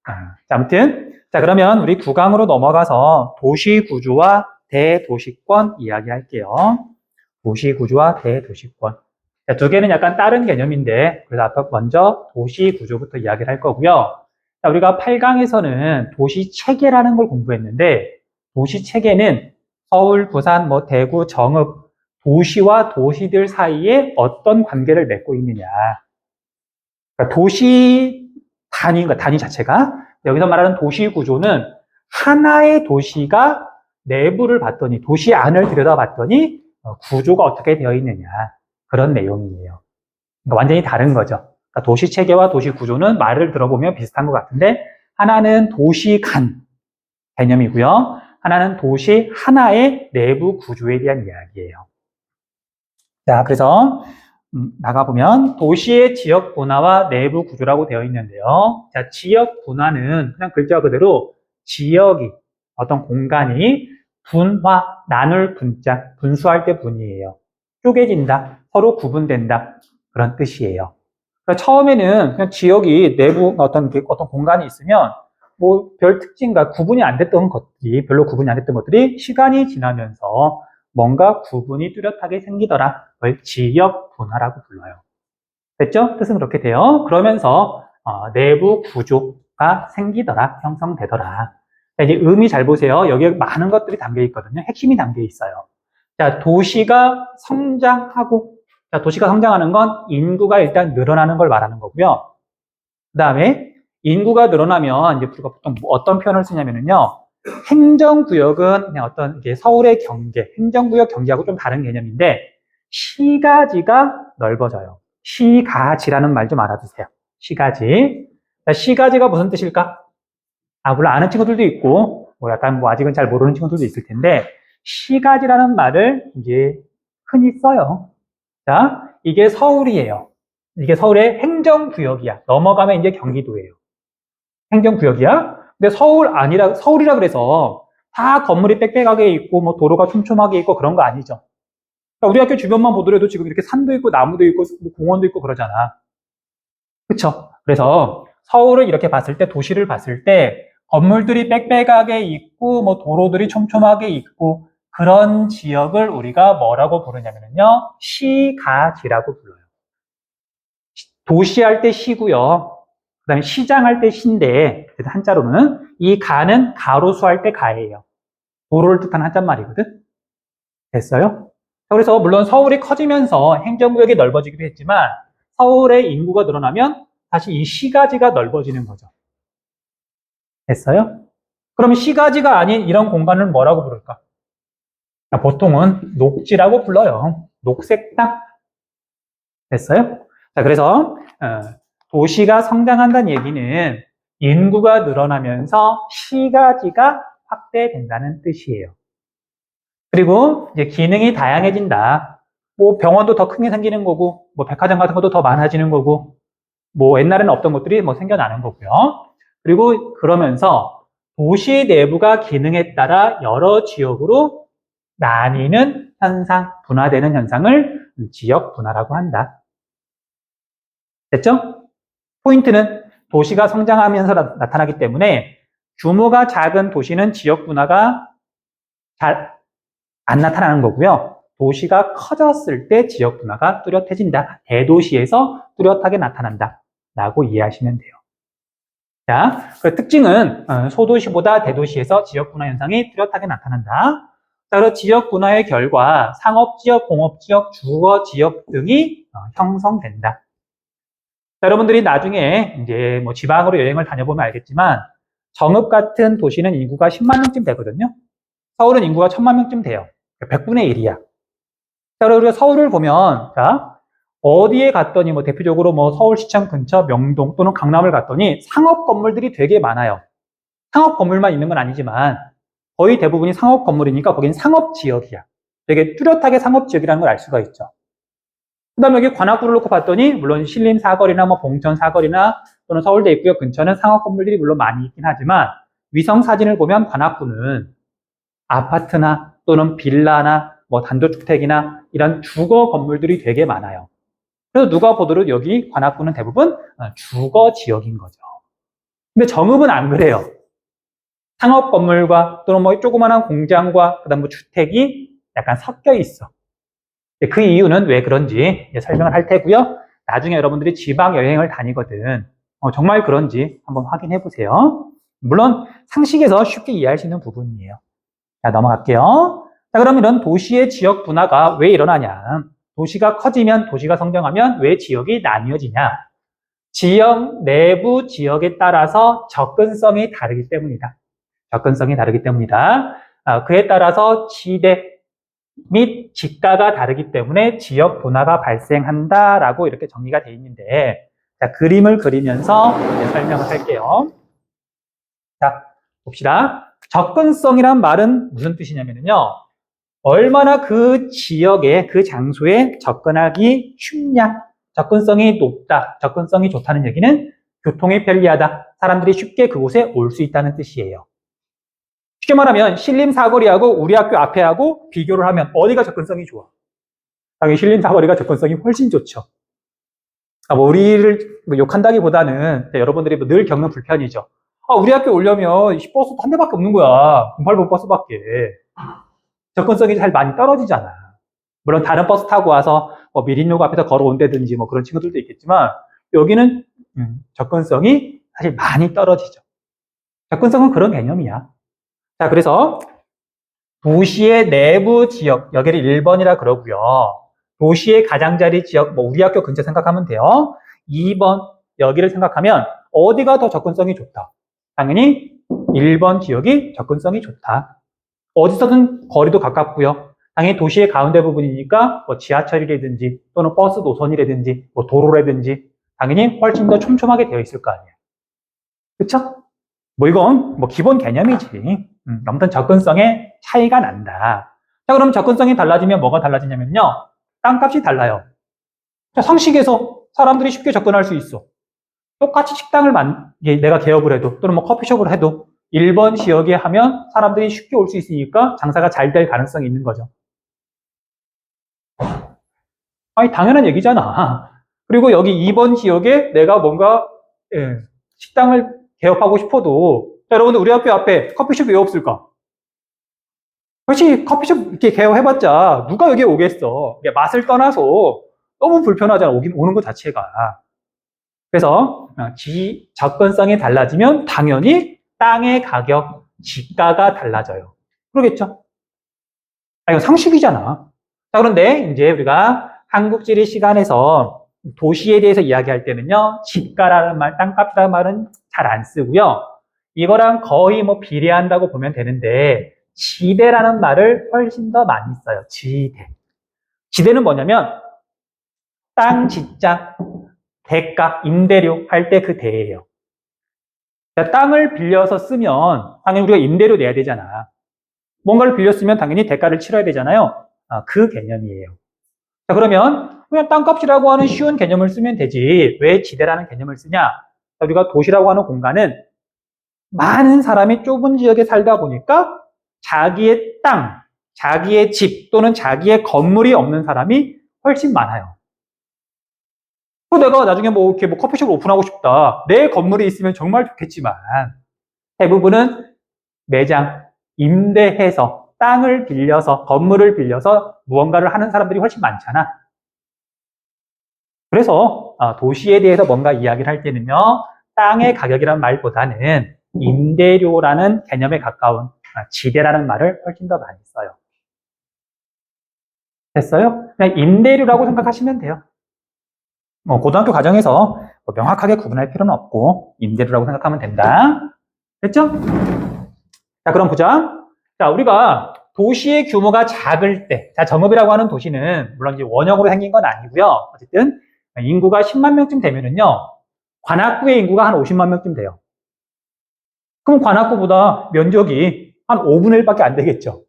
자, 아무튼 자 그러면 우리 9강으로 넘어가서 도시 구조와 대도시권 이야기할게요. 도시 구조와 대도시권. 자, 두 개는 약간 다른 개념인데 그래서 아까 먼저 도시 구조부터 이야기를 할 거고요. 자, 우리가 8강에서는 도시 체계라는 걸 공부했는데 도시 체계는 서울, 부산, 뭐 대구, 정읍 도시와 도시들 사이에 어떤 관계를 맺고 있느냐. 그러니까 도시 단위인가 단위 자체가 여기서 말하는 도시 구조는 하나의 도시가 내부를 봤더니 도시 안을 들여다봤더니 구조가 어떻게 되어 있느냐 그런 내용이에요. 그러니까 완전히 다른 거죠. 그러니까 도시 체계와 도시 구조는 말을 들어보면 비슷한 것 같은데 하나는 도시 간 개념이고요. 하나는 도시 하나의 내부 구조에 대한 이야기예요. 자, 그래서 나가보면 도시의 지역 분화와 내부 구조라고 되어 있는데요. 자, 지역 분화는 그냥 글자 그대로 지역이 어떤 공간이 분화, 나눌 분자, 분수할 때 분이에요. 쪼개진다, 서로 구분된다 그런 뜻이에요. 그러니까 처음에는 그냥 지역이 내부 어떤 공간이 있으면 뭐 별 특징과 구분이 안 됐던 것들이 별로 구분이 안 됐던 것들이 시간이 지나면서 뭔가 구분이 뚜렷하게 생기더라. 그걸 지역 분화라고 불러요. 됐죠? 뜻은 그렇게 돼요. 그러면서 내부 구조가 생기더라, 형성되더라. 자, 이제 의미 잘 보세요. 여기에 많은 것들이 담겨 있거든요. 핵심이 담겨 있어요. 자, 도시가 성장하고, 자, 도시가 성장하는 건 인구가 일단 늘어나는 걸 말하는 거고요. 그 다음에 인구가 늘어나면 이제 우리가 보통 어떤 표현을 쓰냐면요. 행정구역은 그냥 어떤 서울의 경계, 행정구역 경계하고 좀 다른 개념인데 시가지가 넓어져요. 시가지라는 말 좀 알아두세요. 시가지. 자, 시가지가 무슨 뜻일까? 물론 아는 친구들도 있고 뭐 약간 뭐 아직은 잘 모르는 친구들도 있을 텐데 시가지라는 말을 이제 흔히 써요. 자, 이게 서울이에요. 이게 서울의 행정구역이야. 넘어가면 이제 경기도예요. 행정구역이야. 근데 서울이라 그래서 다 건물이 빽빽하게 있고, 뭐 도로가 촘촘하게 있고 그런 거 아니죠. 그러니까 우리 학교 주변만 보더라도 지금 이렇게 산도 있고, 나무도 있고, 공원도 있고 그러잖아. 그쵸? 그래서 서울을 이렇게 봤을 때, 도시를 봤을 때, 건물들이 빽빽하게 있고, 뭐 도로들이 촘촘하게 있고, 그런 지역을 우리가 뭐라고 부르냐면요. 시가지라고 불러요. 도시할 때 시고요. 그 다음에 시장할 때 시인데, 한자로는 이 가는 가로수 할 때 가예요. 도로를 뜻하는 한자말이거든. 됐어요? 그래서 물론 서울이 커지면서 행정구역이 넓어지기도 했지만 서울의 인구가 늘어나면 다시 이 시가지가 넓어지는 거죠. 됐어요? 그럼 시가지가 아닌 이런 공간을 뭐라고 부를까? 보통은 녹지라고 불러요. 녹색 땅. 됐어요? 자, 그래서 도시가 성장한다는 얘기는 인구가 늘어나면서 시가지가 확대된다는 뜻이에요. 그리고 이제 기능이 다양해진다. 뭐 병원도 더 크게 생기는 거고, 뭐 백화점 같은 것도 더 많아지는 거고, 뭐 옛날에는 없던 것들이 뭐 생겨나는 거고요. 그리고 그러면서 도시 내부가 기능에 따라 여러 지역으로 나뉘는 현상, 분화되는 현상을 지역 분화라고 한다. 됐죠? 포인트는 도시가 성장하면서 나타나기 때문에 규모가 작은 도시는 지역 분화가 잘 안 나타나는 거고요. 도시가 커졌을 때 지역 분화가 뚜렷해진다. 대도시에서 뚜렷하게 나타난다. 라고 이해하시면 돼요. 자, 그 특징은 소도시보다 대도시에서 지역 분화 현상이 뚜렷하게 나타난다. 자, 그리고 지역 분화의 결과 상업지역, 공업지역, 주거지역 등이 형성된다. 자, 여러분들이 나중에 이제 뭐 지방으로 여행을 다녀보면 알겠지만 정읍 같은 도시는 인구가 10만 명쯤 되거든요. 서울은 인구가 1000만 명쯤 돼요. 100분의 1이야. 자, 그리고 우리가 서울을 보면 자, 어디에 갔더니 뭐 대표적으로 뭐 서울시청 근처 명동 또는 강남을 갔더니 상업 건물들이 되게 많아요. 상업 건물만 있는 건 아니지만 거의 대부분이 상업 건물이니까 거긴 상업 지역이야. 되게 뚜렷하게 상업 지역이라는 걸 알 수가 있죠. 그 다음에 여기 관악구를 놓고 봤더니 물론 신림 사거리나 뭐 봉천 사거리나 또는 서울대 입구역 근처는 상업 건물들이 물론 많이 있긴 하지만 위성 사진을 보면 관악구는 아파트나 또는 빌라나 뭐 단독주택이나 이런 주거 건물들이 되게 많아요. 그래서 누가 보더라도 여기 관악구는 대부분 주거 지역인 거죠. 근데 정읍은 안 그래요. 상업 건물과 또는 뭐 조그마한 공장과 그다음 뭐 주택이 약간 섞여 있어. 그 이유는 왜 그런지 설명을 할 테고요. 나중에 여러분들이 지방 여행을 다니거든. 정말 그런지 한번 확인해 보세요. 물론 상식에서 쉽게 이해할 수 있는 부분이에요. 자, 넘어갈게요. 자, 그럼 이런 도시의 지역 분화가 왜 일어나냐? 도시가 커지면, 도시가 성장하면 왜 지역이 나뉘어지냐? 지역 내부 지역에 따라서 접근성이 다르기 때문이다. 접근성이 다르기 때문이다. 그에 따라서 지대 및 지가가 다르기 때문에 지역 분화가 발생한다라고 이렇게 정리가 되어 있는데, 자, 그림을 그리면서 설명을 할게요. 자, 봅시다. 접근성이란 말은 무슨 뜻이냐면요. 얼마나 그 지역에, 그 장소에 접근하기 쉽냐. 접근성이 높다, 접근성이 좋다는 얘기는 교통이 편리하다. 사람들이 쉽게 그곳에 올 수 있다는 뜻이에요. 쉽게 말하면 신림 사거리하고 우리 학교 앞에하고 비교를 하면 어디가 접근성이 좋아? 당연히 신림 사거리가 접근성이 훨씬 좋죠. 뭐 우리를 욕한다기보다는 여러분들이 늘 겪는 불편이죠. 우리 학교 오려면 버스 한 대밖에 없는 거야. 08번 버스밖에. 접근성이 잘 많이 떨어지잖아. 물론 다른 버스 타고 와서 미린역 앞에서 걸어온다든지 뭐 그런 친구들도 있겠지만 여기는 접근성이 사실 많이 떨어지죠. 접근성은 그런 개념이야. 자, 그래서 도시의 내부 지역, 여기를 1번이라 그러고요. 도시의 가장자리 지역, 뭐 우리 학교 근처 생각하면 돼요. 2번, 여기를 생각하면 어디가 더 접근성이 좋다? 당연히 1번 지역이 접근성이 좋다. 어디서든 거리도 가깝고요. 당연히 도시의 가운데 부분이니까 뭐 지하철이라든지 또는 버스 노선이라든지 뭐 도로라든지 당연히 훨씬 더 촘촘하게 되어 있을 거 아니에요. 그쵸? 뭐 이건 뭐 기본 개념이지. 아무튼 접근성에 차이가 난다. 자, 그럼 접근성이 달라지면 뭐가 달라지냐면요. 땅값이 달라요. 자, 상식에서 사람들이 쉽게 접근할 수 있어. 똑같이 식당을 내가 개업을 해도 또는 뭐 커피숍을 해도 1번 지역에 하면 사람들이 쉽게 올 수 있으니까 장사가 잘 될 가능성이 있는 거죠. 아니, 당연한 얘기잖아. 그리고 여기 2번 지역에 내가 뭔가 식당을 개업하고 싶어도 자, 여러분들 우리 학교 앞에 커피숍이 왜 없을까? 그렇지, 커피숍 이렇게 개업해봤자 누가 여기에 오겠어. 맛을 떠나서 너무 불편하잖아, 오는 것 자체가. 그래서 접근성이 달라지면 당연히 땅의 가격, 지가가 달라져요. 그러겠죠? 이건 상식이잖아. 자, 그런데 이제 우리가 한국지리 시간에서 도시에 대해서 이야기할 때는요, 지가라는 말, 땅값이라는 말은 잘 안 쓰고요. 이거랑 거의 뭐 비례한다고 보면 되는데, 지대라는 말을 훨씬 더 많이 써요. 지대. 지대는 뭐냐면, 땅 지자, 대가, 임대료 할 때 그 대예요. 그러니까 땅을 빌려서 쓰면 당연히 우리가 임대료 내야 되잖아. 뭔가를 빌렸으면 당연히 대가를 치러야 되잖아요. 그 개념이에요. 자, 그러면 그냥 땅값이라고 하는 쉬운 개념을 쓰면 되지. 왜 지대라는 개념을 쓰냐? 우리가 도시라고 하는 공간은 많은 사람이 좁은 지역에 살다 보니까 자기의 땅, 자기의 집 또는 자기의 건물이 없는 사람이 훨씬 많아요. 내가 나중에 뭐 이렇게 뭐 커피숍을 오픈하고 싶다. 내 건물이 있으면 정말 좋겠지만 대부분은 매장, 임대해서 땅을 빌려서 건물을 빌려서 무언가를 하는 사람들이 훨씬 많잖아. 그래서 도시에 대해서 뭔가 이야기를 할 때는요. 땅의 가격이라는 말보다는 임대료라는 개념에 가까운 지대라는 말을 훨씬 더 많이 써요. 됐어요? 그냥 임대료라고 생각하시면 돼요. 고등학교 과정에서 명확하게 구분할 필요는 없고 임대료라고 생각하면 된다. 됐죠? 자, 그럼 보자. 자, 우리가 도시의 규모가 작을 때, 자, 정읍이라고 하는 도시는 물론 이제 원형으로 생긴 건 아니고요. 어쨌든 인구가 10만 명쯤 되면은요, 관악구의 인구가 한 50만 명쯤 돼요. 그럼 관악구보다 면적이 한 5분의 1밖에 안 되겠죠.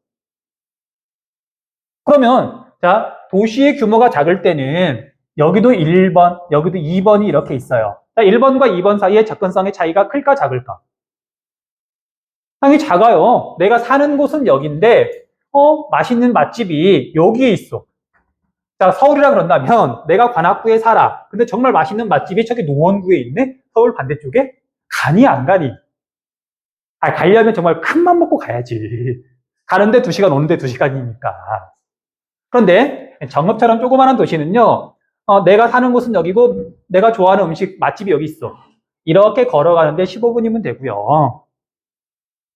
그러면 자, 도시의 규모가 작을 때는 여기도 1번, 여기도 2번이 이렇게 있어요. 자, 1번과 2번 사이에 접근성의 차이가 클까 작을까? 당연히 작아요. 내가 사는 곳은 여기인데 맛있는 맛집이 여기에 있어. 자, 서울이라 그런다면 내가 관악구에 살아. 근데 정말 맛있는 맛집이 저기 노원구에 있네? 서울 반대쪽에? 가니 안 가니? 가려면 정말 큰 맘 먹고 가야지. 가는데 2시간, 오는데 2시간이니까. 그런데 정읍처럼 조그마한 도시는요, 내가 사는 곳은 여기고 내가 좋아하는 음식 맛집이 여기 있어. 이렇게 걸어가는데 15분이면 되고요.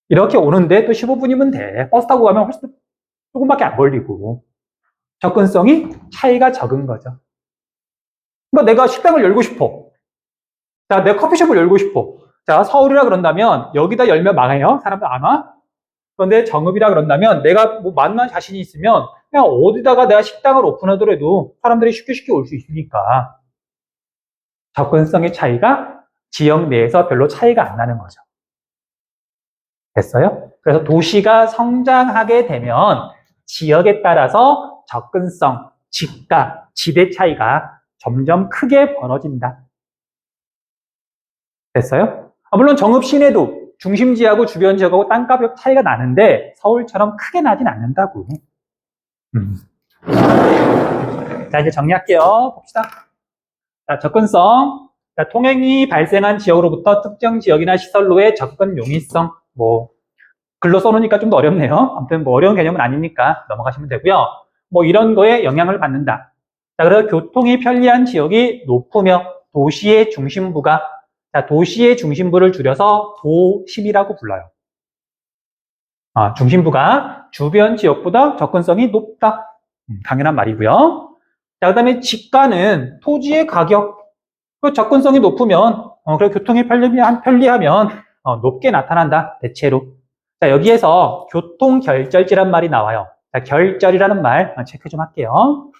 이렇게 오는데 또 15분이면 돼. 버스 타고 가면 훨씬 조금밖에 안 걸리고. 접근성이 차이가 적은 거죠. 그러니까 내가 식당을 열고 싶어. 자, 내가 커피숍을 열고 싶어. 자, 서울이라 그런다면 여기다 열면 망해요. 사람들 안 와. 그런데 정읍이라 그런다면 내가 뭐 만난 자신이 있으면 그냥 어디다가 내가 식당을 오픈하더라도 사람들이 쉽게 올 수 있으니까 접근성의 차이가 지역 내에서 별로 차이가 안 나는 거죠. 됐어요? 그래서 도시가 성장하게 되면 지역에 따라서 접근성, 집가, 지대 차이가 점점 크게 벌어진다. 됐어요? 물론 정읍 시내도 중심지하고 주변 지역하고 땅값 차이가 나는데 서울처럼 크게 나진 않는다고. 자, 이제 정리할게요. 봅시다. 자, 접근성. 자, 통행이 발생한 지역으로부터 특정 지역이나 시설로의 접근 용이성. 글로 써놓으니까 좀 더 어렵네요. 아무튼 어려운 개념은 아니니까 넘어가시면 되고요. 이런 거에 영향을 받는다. 자, 그래서 교통이 편리한 지역이 높으며 도시의 중심부가, 자, 도시의 중심부를 줄여서 도심이라고 불러요. 중심부가 주변 지역보다 접근성이 높다. 당연한 말이고요. 자, 그 다음에 집가는 토지의 가격, 접근성이 높으면, 그리고 교통이 편리하면 높게 나타난다. 대체로. 자, 여기에서 교통결절지란 말이 나와요. 자, 결절이라는 말 체크 좀 할게요.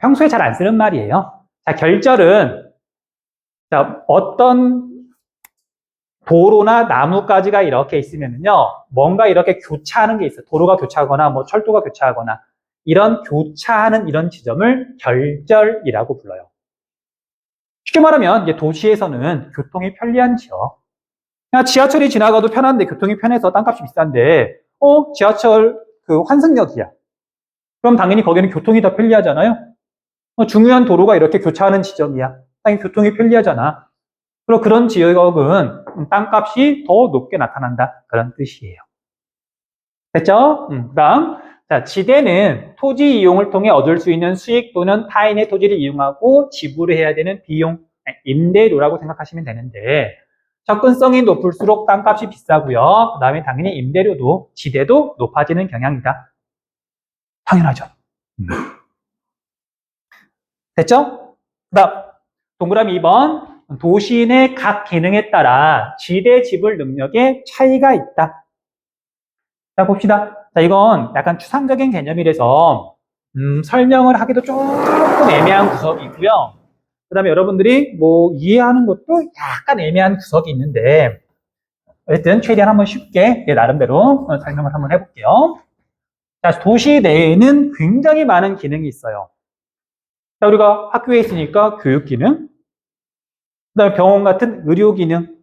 평소에 잘 안 쓰는 말이에요. 자, 결절은 자, 어떤 도로나 나무가지가 이렇게 있으면요, 뭔가 이렇게 교차하는 게 있어요. 도로가 교차하거나 철도가 교차하거나 이런 교차하는 이런 지점을 결절이라고 불러요. 쉽게 말하면 이제 도시에서는 교통이 편리한 지역. 그냥 지하철이 지나가도 편한데 교통이 편해서 땅값이 비싼데 지하철 그 환승역이야. 그럼 당연히 거기는 교통이 더 편리하잖아요. 중요한 도로가 이렇게 교차하는 지점이야. 당연히 교통이 편리하잖아. 그리고 그런 지역은 땅값이 더 높게 나타난다. 그런 뜻이에요. 됐죠? 그다음, 자, 지대는 토지 이용을 통해 얻을 수 있는 수익 또는 타인의 토지를 이용하고 지불을 해야 되는 비용, 임대료라고 생각하시면 되는데, 접근성이 높을수록 땅값이 비싸고요. 그 다음에 당연히 임대료도, 지대도 높아지는 경향이다. 당연하죠. 됐죠? 그 다음, 동그라미 2번. 도시인의 각 기능에 따라 지대 지불 능력에 차이가 있다. 자, 봅시다. 자, 이건 약간 추상적인 개념이라서, 설명을 하기도 조금 애매한 구석이 있고요. 그 다음에 여러분들이 이해하는 것도 약간 애매한 구석이 있는데, 어쨌든 최대한 한번 쉽게 나름대로 설명을 한번 해볼게요. 자, 도시 내에는 굉장히 많은 기능이 있어요. 자, 우리가 학교에 있으니까 교육 기능, 그 다음에 병원 같은 의료 기능,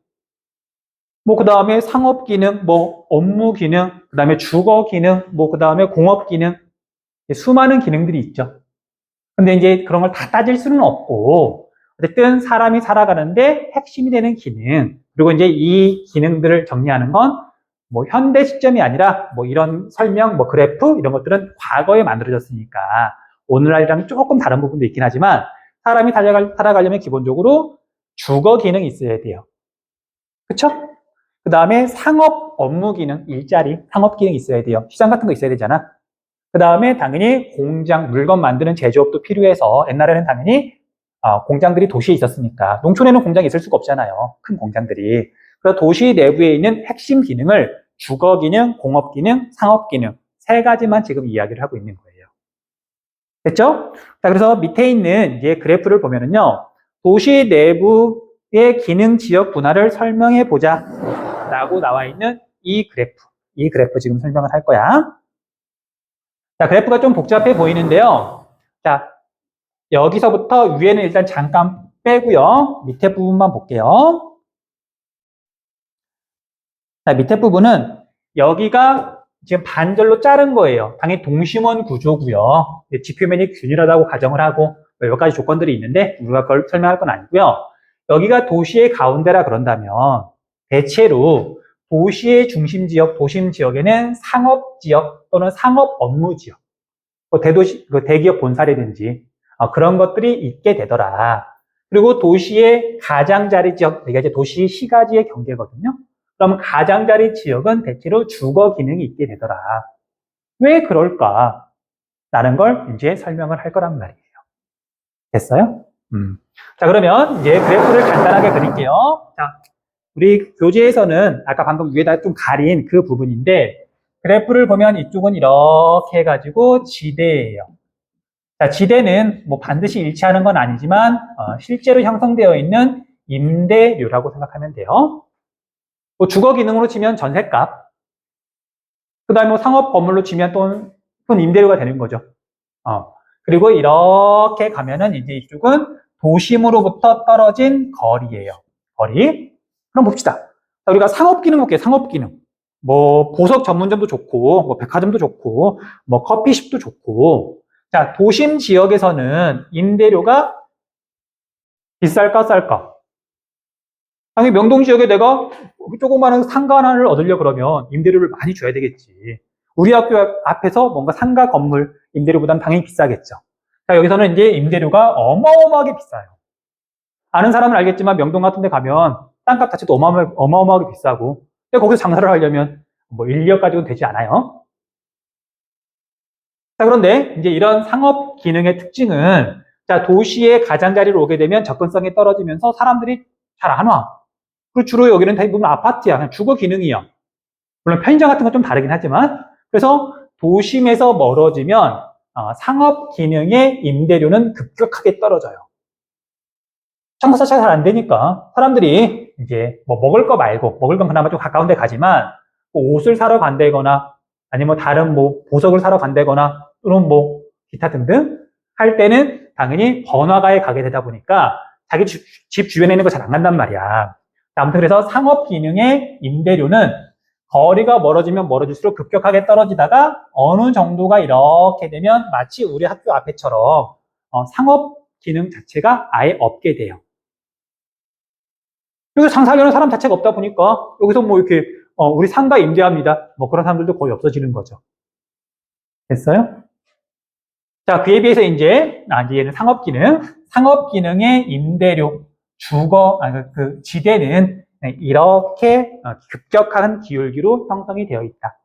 그 다음에 상업 기능, 업무 기능, 그 다음에 주거 기능, 그 다음에 공업 기능, 수많은 기능들이 있죠. 근데 이제 그런 걸 다 따질 수는 없고, 어쨌든 사람이 살아가는데 핵심이 되는 기능, 그리고 이제 이 기능들을 정리하는 건 현대 시점이 아니라 이런 설명, 그래프 이런 것들은 과거에 만들어졌으니까 오늘날이랑 조금 다른 부분도 있긴 하지만 사람이 살아가려면 기본적으로 주거 기능이 있어야 돼요. 그쵸? 그 다음에 상업 업무 기능, 일자리, 상업 기능이 있어야 돼요. 시장 같은 거 있어야 되잖아. 그 다음에 당연히 공장, 물건 만드는 제조업도 필요해서 옛날에는 당연히 공장들이 도시에 있었으니까 농촌에는 공장이 있을 수가 없잖아요. 큰 공장들이. 그래서 도시 내부에 있는 핵심 기능을 주거 기능, 공업 기능, 상업 기능 3가지만 지금 이야기를 하고 있는 거예요. 됐죠? 자, 그래서 밑에 있는 이제 그래프를 보면은요, 도시 내부의 기능 지역 분할을 설명해 보자 라고 나와 있는 이 그래프 지금 설명을 할 거야. 자, 그래프가 좀 복잡해 보이는데요. 자, 여기서부터 위에는 일단 잠깐 빼고요. 밑에 부분만 볼게요. 자, 밑에 부분은 여기가 지금 반절로 자른 거예요. 당연히 동심원 구조고요. 지표면이 균일하다고 가정을 하고 몇 가지 조건들이 있는데 우리가 그걸 설명할 건 아니고요. 여기가 도시의 가운데라 그런다면 대체로 도시의 중심 지역, 도심 지역에는 상업 지역 또는 상업 업무 지역, 대도시, 대기업 본사라든지 그런 것들이 있게 되더라. 그리고 도시의 가장자리 지역, 이게 이제 도시 시가지의 경계거든요. 그럼 가장자리 지역은 대체로 주거 기능이 있게 되더라. 왜 그럴까? 라는 걸 이제 설명을 할 거란 말이에요. 됐어요? 자, 그러면 이제 그래프를 간단하게 그릴게요. 자, 우리 교재에서는 아까 방금 위에다 좀 가린 그 부분인데, 그래프를 보면 이쪽은 이렇게 해가지고 지대예요. 자, 지대는 뭐 반드시 일치하는 건 아니지만, 실제로 형성되어 있는 임대료라고 생각하면 돼요. 뭐 주거 기능으로 치면 전셋값, 그 다음에 뭐 상업 건물로 치면 또 임대료가 되는 거죠. 그리고 이렇게 가면은 이제 이쪽은 도심으로부터 떨어진 거리예요. 거리. 그럼 봅시다. 자, 우리가 상업 기능 볼게요. 상업 기능. 뭐 보석 전문점도 좋고, 뭐 백화점도 좋고, 뭐 커피숍도 좋고. 자, 도심 지역에서는 임대료가 비쌀까 쌀까? 당연히 명동 지역에 내가 조그마한 상가 하나를 얻으려 그러면 임대료를 많이 줘야 되겠지. 우리 학교 앞에서 뭔가 상가 건물 임대료보다는 당연히 비싸겠죠. 자, 여기서는 이제 임대료가 어마어마하게 비싸요. 아는 사람은 알겠지만 명동 같은 데 가면 땅값 자체도 어마어마하게 비싸고, 근데 거기서 장사를 하려면 뭐 1, 2억 가지고는 되지 않아요. 자, 그런데 이제 이런 상업 기능의 특징은, 자, 도시의 가장자리로 오게 되면 접근성이 떨어지면서 사람들이 잘 안 와. 그리고 주로 여기는 대부분 아파트야. 그냥 주거 기능이야. 물론 편의점 같은 건 좀 다르긴 하지만, 그래서 도심에서 멀어지면 상업 기능의 임대료는 급격하게 떨어져요. 장사 자체가 잘 안 되니까 사람들이 이제 뭐 먹을 거 말고, 먹을 건 그나마 좀 가까운 데 가지만, 뭐 옷을 사러 간다거나 아니면 다른 뭐 보석을 사러 간다거나 또는 뭐 기타 등등 할 때는 당연히 번화가에 가게 되다 보니까 자기 집 주변에 있는 거 잘 안 간단 말이야. 아무튼 그래서 상업 기능의 임대료는 거리가 멀어지면 멀어질수록 급격하게 떨어지다가 어느 정도가 이렇게 되면 마치 우리 학교 앞에처럼 상업 기능 자체가 아예 없게 돼요. 여기서 장사하려는 사람 자체가 없다 보니까 여기서 뭐 이렇게 우리 상가 임대합니다. 뭐 그런 사람들도 거의 없어지는 거죠. 됐어요? 자, 그에 비해서 이제 얘는 상업 기능, 상업 기능의 임대료, 그 지대는 이렇게 급격한 기울기로 형성이 되어 있다.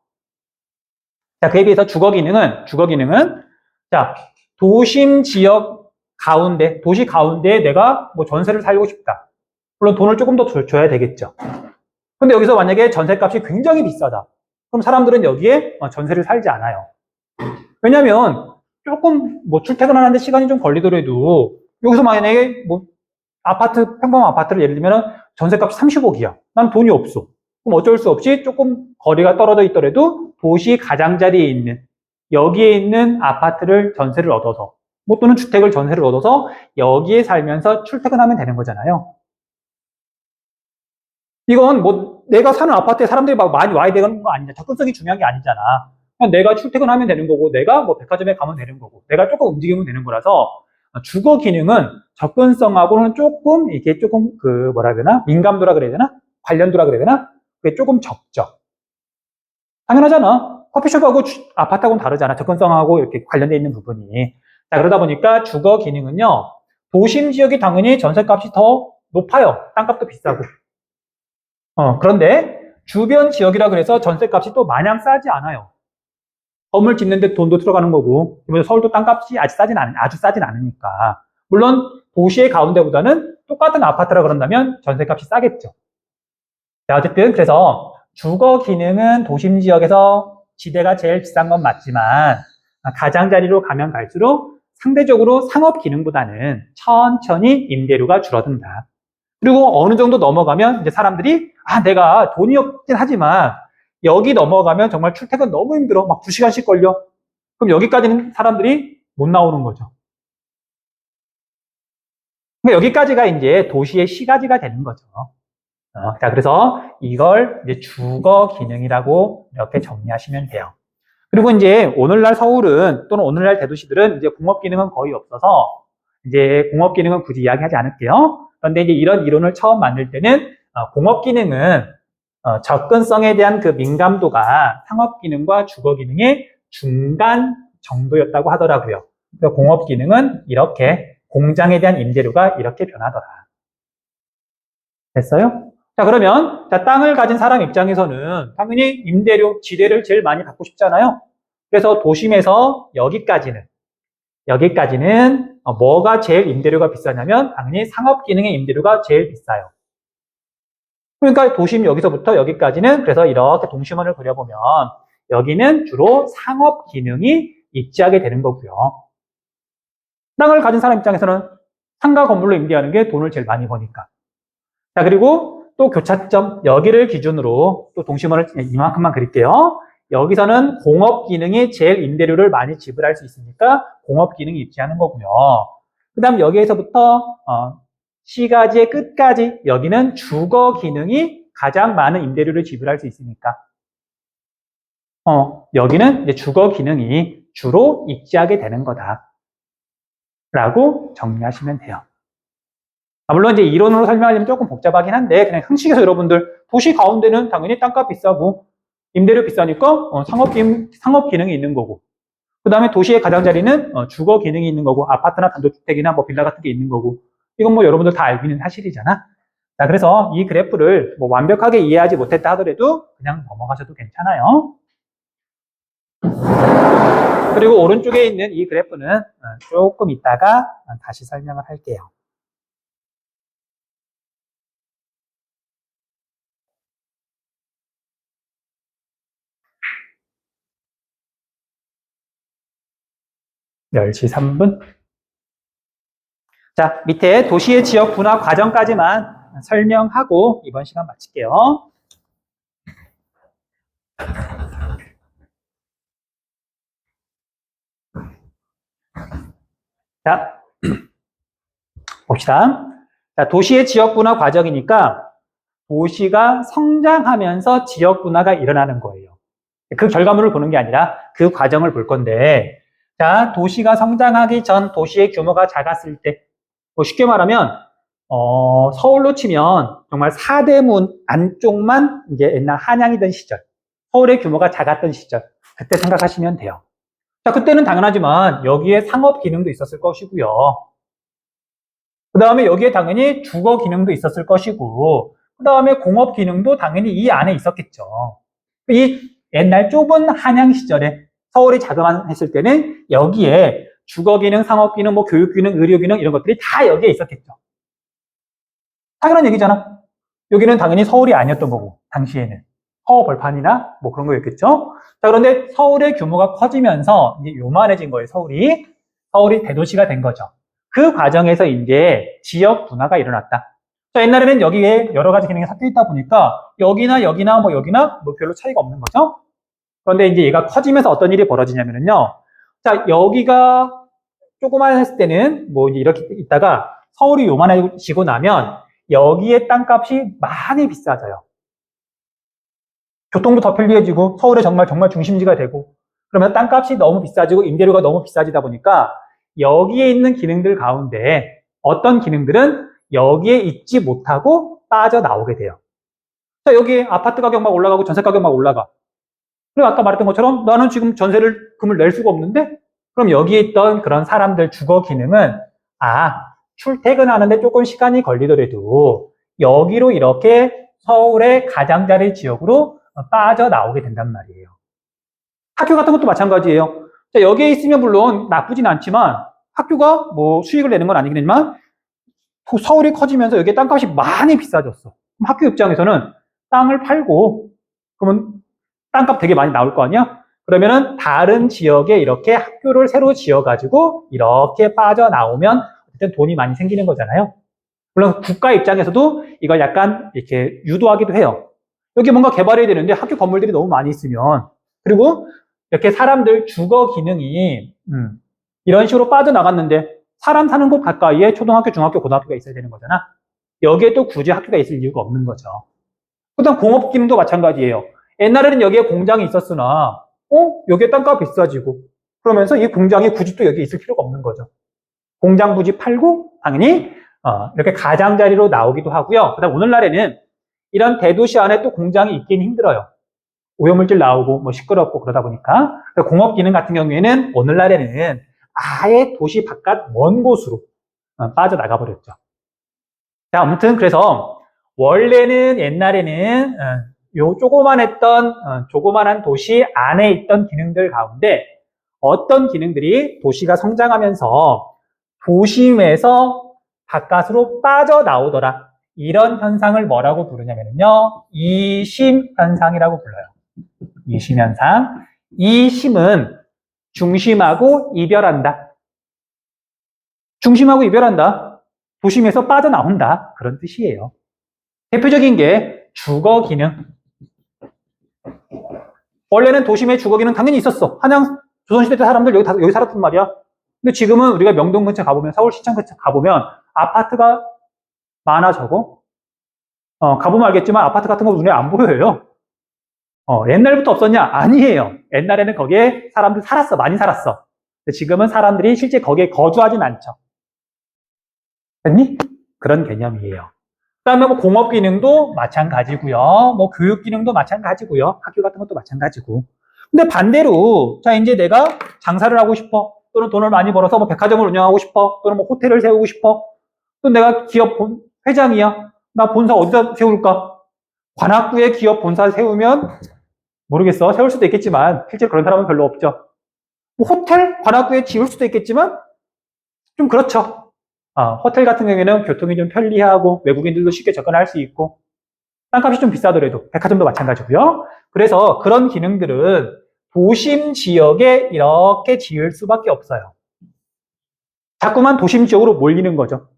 자, 그에 비해서 주거 기능은 자, 도심 지역 가운데, 도시 가운데에 내가 뭐 전세를 살고 싶다. 물론 돈을 조금 더 줘야 되겠죠. 근데 여기서 만약에 전세값이 굉장히 비싸다. 그럼 사람들은 여기에 전세를 살지 않아요. 왜냐면 조금 뭐 출퇴근하는데 시간이 좀 걸리더라도 여기서 만약에 뭐 평범한 아파트를 예를 들면 전세값이 30억이야. 난 돈이 없어. 그럼 어쩔 수 없이 조금 거리가 떨어져 있더라도 도시 가장자리에 있는 여기에 있는 아파트를 전세를 얻어서 뭐 또는 주택을 전세를 얻어서 여기에 살면서 출퇴근하면 되는 거잖아요. 이건 뭐 내가 사는 아파트에 사람들이 막 많이 와야 되는 거 아니냐. 접근성이 중요한 게 아니잖아. 그냥 내가 출퇴근하면 되는 거고 내가 뭐 백화점에 가면 되는 거고 내가 조금 움직이면 되는 거라서 주거 기능은 접근성하고는 조금 이게 조금 뭐라 그래야 되나? 민감도라 그래야 되나? 관련도라 그래야 되나? 그게 조금 적죠. 당연하잖아. 커피숍하고 아파트하고는 다르잖아. 접근성하고 이렇게 관련되어 있는 부분이. 자, 그러다 보니까 주거 기능은요. 도심 지역이 당연히 전세값이 더 높아요. 땅값도 비싸고. 그런데 주변 지역이라 그래서 전세값이 또 마냥 싸지 않아요. 건물 짓는데 돈도 들어가는 거고, 서울도 땅값이 아주 싸진 않으니까. 물론 도시의 가운데보다는 똑같은 아파트라 그런다면 전세값이 싸겠죠. 자, 어쨌든 그래서 주거 기능은 도심 지역에서 지대가 제일 비싼 건 맞지만 가장자리로 가면 갈수록 상대적으로 상업 기능보다는 천천히 임대료가 줄어든다. 그리고 어느 정도 넘어가면 이제 사람들이 내가 돈이 없긴 하지만 여기 넘어가면 정말 출퇴근 너무 힘들어. 막 2시간씩 걸려. 그럼 여기까지는 사람들이 못 나오는 거죠. 그러니까 여기까지가 이제 도시의 시가지가 되는 거죠. 자, 그래서 이걸 이제 주거 기능이라고 이렇게 정리하시면 돼요. 그리고 이제 오늘날 서울은 또는 오늘날 대도시들은 이제 공업 기능은 거의 없어서 이제 공업 기능은 굳이 이야기하지 않을게요. 그런데 이제 이런 이론을 처음 만들 때는 공업 기능은 접근성에 대한 그 민감도가 상업 기능과 주거 기능의 중간 정도였다고 하더라고요. 그래서 공업 기능은 이렇게 공장에 대한 임대료가 이렇게 변하더라. 됐어요? 자, 그러면 자, 땅을 가진 사람 입장에서는 당연히 임대료, 지대를 제일 많이 받고 싶잖아요. 그래서 도심에서 여기까지는 뭐가 제일 임대료가 비싸냐면 당연히 상업 기능의 임대료가 제일 비싸요. 그러니까 도심 여기서부터 여기까지는 그래서 이렇게 동심원을 그려보면 여기는 주로 상업 기능이 입지하게 되는 거고요. 땅을 가진 사람 입장에서는 상가 건물로 임대하는 게 돈을 제일 많이 버니까. 자, 그리고 또 교차점 여기를 기준으로 또 동심원을 이만큼만 그릴게요. 여기서는 공업 기능이 제일 임대료를 많이 지불할 수 있으니까 공업 기능이 입지하는 거고요. 그 다음 여기에서부터 C가지의 끝까지 여기는 주거 기능이 가장 많은 임대료를 지불할 수 있으니까 여기는 이제 주거 기능이 주로 입지하게 되는 거다 라고 정리하시면 돼요. 물론 이제 이론으로 설명하려면 조금 복잡하긴 한데 그냥 형식에서 여러분들 도시 가운데는 당연히 땅값 비싸고 임대료 비싸니까 상업 기능이 있는 거고 그 다음에 도시의 가장자리는 주거 기능이 있는 거고 아파트나 단독주택이나 뭐 빌라 같은 게 있는 거고 이건 뭐 여러분들 다 알고 있는 사실이잖아. 자, 그래서 이 그래프를 뭐 완벽하게 이해하지 못했다 하더라도 그냥 넘어가셔도 괜찮아요. 그리고 오른쪽에 있는 이 그래프는 조금 이따가 다시 설명을 할게요. (10시 3분) 자, 밑에 도시의 지역 분화 과정까지만 설명하고 이번 시간 마칠게요. 자, 봅시다. 자, 도시의 지역 분화 과정이니까 도시가 성장하면서 지역 분화가 일어나는 거예요. 그 결과물을 보는 게 아니라 그 과정을 볼 건데, 자, 도시가 성장하기 전 도시의 규모가 작았을 때, 뭐 쉽게 말하면, 서울로 치면 정말 사대문 안쪽만 이제 옛날 한양이던 시절, 서울의 규모가 작았던 시절, 그때 생각하시면 돼요. 자, 그때는 당연하지만 여기에 상업 기능도 있었을 것이고요. 그 다음에 여기에 당연히 주거 기능도 있었을 것이고, 그 다음에 공업 기능도 당연히 이 안에 있었겠죠. 이 옛날 좁은 한양 시절에 서울이 자그만했을 때는 여기에 주거 기능, 상업 기능, 뭐 교육 기능, 의료 기능 이런 것들이 다 여기에 있었겠죠. 당연한 얘기잖아. 여기는 당연히 서울이 아니었던 거고, 당시에는. 허벌판이나 뭐 그런 거였겠죠. 자, 그런데 서울의 규모가 커지면서 이제 요만해진 거예요, 서울이. 서울이 대도시가 된 거죠. 그 과정에서 이제 지역 분화가 일어났다. 자, 옛날에는 여기에 여러 가지 기능이 섞여 있다 보니까 여기나 여기나 뭐 별로 차이가 없는 거죠. 그런데 이제 얘가 커지면서 어떤 일이 벌어지냐면요. 자, 여기가 조그만 했을 때는 뭐 이렇게 있다가 서울이 요만해지고 나면 여기에 땅값이 많이 비싸져요. 교통도 더 편리해지고 서울의 정말 중심지가 되고 그러면 땅값이 너무 비싸지고 임대료가 너무 비싸지다 보니까 여기에 있는 기능들 가운데 어떤 기능들은 여기에 있지 못하고 빠져나오게 돼요. 자, 여기 아파트 가격 막 올라가고 전세 가격 막 올라가. 그리고 아까 말했던 것처럼 나는 지금 금을 낼 수가 없는데 그럼 여기에 있던 그런 사람들 주거 기능은 출퇴근하는데 조금 시간이 걸리더라도 여기로 이렇게 서울의 가장자리 지역으로 빠져나오게 된단 말이에요. 학교 같은 것도 마찬가지예요. 자, 여기에 있으면 물론 나쁘진 않지만 학교가 뭐 수익을 내는 건 아니겠지만 서울이 커지면서 여기에 땅값이 많이 비싸졌어. 그럼 학교 입장에서는 땅을 팔고 그러면 땅값 되게 많이 나올 거 아니야? 그러면은 다른 지역에 이렇게 학교를 새로 지어가지고 이렇게 빠져나오면 어쨌든 돈이 많이 생기는 거잖아요. 물론 국가 입장에서도 이걸 약간 이렇게 유도하기도 해요. 여기 뭔가 개발해야 되는데 학교 건물들이 너무 많이 있으면 그리고 이렇게 사람들 주거 기능이 이런 식으로 빠져나갔는데 사람 사는 곳 가까이에 초등학교, 중학교, 고등학교가 있어야 되는 거잖아. 여기에 또 굳이 학교가 있을 이유가 없는 거죠. 그다음 공업 기능도 마찬가지예요. 옛날에는 여기에 공장이 있었으나 여기에 땅값 비싸지고 그러면서 이 공장이 굳이 또 여기에 있을 필요가 없는 거죠. 공장 부지 팔고 당연히 이렇게 가장자리로 나오기도 하고요. 그다음 오늘날에는 이런 대도시 안에 또 공장이 있긴 힘들어요. 오염물질 나오고 뭐 시끄럽고 그러다 보니까. 공업 기능 같은 경우에는 오늘날에는 아예 도시 바깥 먼 곳으로 빠져나가 버렸죠. 자, 아무튼 그래서 원래는 옛날에는 요 조그만한 도시 안에 있던 기능들 가운데 어떤 기능들이 도시가 성장하면서 도심에서 바깥으로 빠져나오더라. 이런 현상을 뭐라고 부르냐면요. 이심현상이라고 불러요. 이심현상. 이심은 중심하고 이별한다. 중심하고 이별한다. 도심에서 빠져나온다. 그런 뜻이에요. 대표적인 게 주거 기능. 원래는 도심에 주거 기능 당연히 있었어. 한양 조선시대 때 사람들 여기 살았단 말이야. 근데 지금은 우리가 명동 근처 가보면, 서울시청 근처 가보면 아파트가 많아져고, 가보면 알겠지만 아파트 같은 거 눈에 안 보여요. 옛날부터 없었냐? 아니에요. 옛날에는 거기에 사람들 살았어. 많이 살았어. 근데 지금은 사람들이 실제 거기에 거주하진 않죠. 됐니? 그런 개념이에요. 그 다음에 뭐 공업 기능도 마찬가지고요. 뭐 교육 기능도 마찬가지고요. 학교 같은 것도 마찬가지고. 근데 반대로, 자, 이제 내가 장사를 하고 싶어. 또는 돈을 많이 벌어서 뭐 백화점을 운영하고 싶어. 또는 뭐 호텔을 세우고 싶어. 또 내가 기업 회장이야. 나 본사 어디다 세울까? 관악구에 기업 본사 세우면 모르겠어. 세울 수도 있겠지만 실제로 그런 사람은 별로 없죠. 뭐 호텔? 관악구에 지을 수도 있겠지만 좀 그렇죠. 호텔 같은 경우에는 교통이 좀 편리하고 외국인들도 쉽게 접근할 수 있고 땅값이 좀 비싸더라도 백화점도 마찬가지고요. 그래서 그런 기능들은 도심 지역에 이렇게 지을 수밖에 없어요. 자꾸만 도심 지역으로 몰리는 거죠.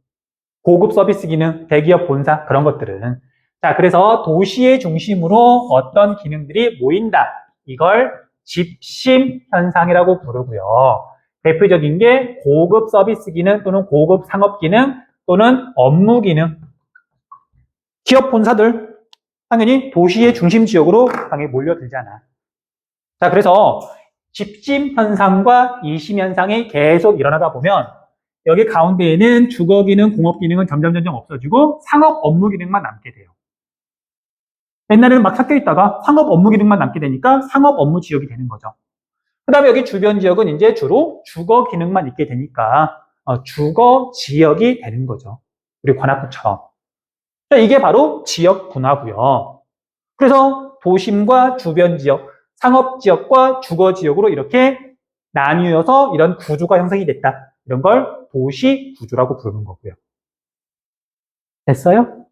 고급 서비스 기능, 대기업 본사 그런 것들은. 자, 그래서 도시의 중심으로 어떤 기능들이 모인다. 이걸 집심 현상이라고 부르고요. 대표적인 게 고급 서비스 기능 또는 고급 상업 기능 또는 업무 기능. 기업 본사들 당연히 도시의 중심 지역으로 당연히 몰려들잖아. 자, 그래서 집심 현상과 이심 현상이 계속 일어나다 보면 여기 가운데에는 주거 기능, 공업 기능은 점점 없어지고 상업 업무 기능만 남게 돼요. 옛날에는 막 섞여 있다가 상업 업무 기능만 남게 되니까 상업 업무 지역이 되는 거죠. 그 다음에 여기 주변 지역은 이제 주로 주거 기능만 있게 되니까 주거 지역이 되는 거죠. 우리 관악구처럼. 이게 바로 지역 분화고요. 그래서 도심과 주변 지역, 상업 지역과 주거 지역으로 이렇게 나뉘어서 이런 구조가 형성이 됐다. 이런 걸 도시 구조라고 부르는 거고요. 됐어요?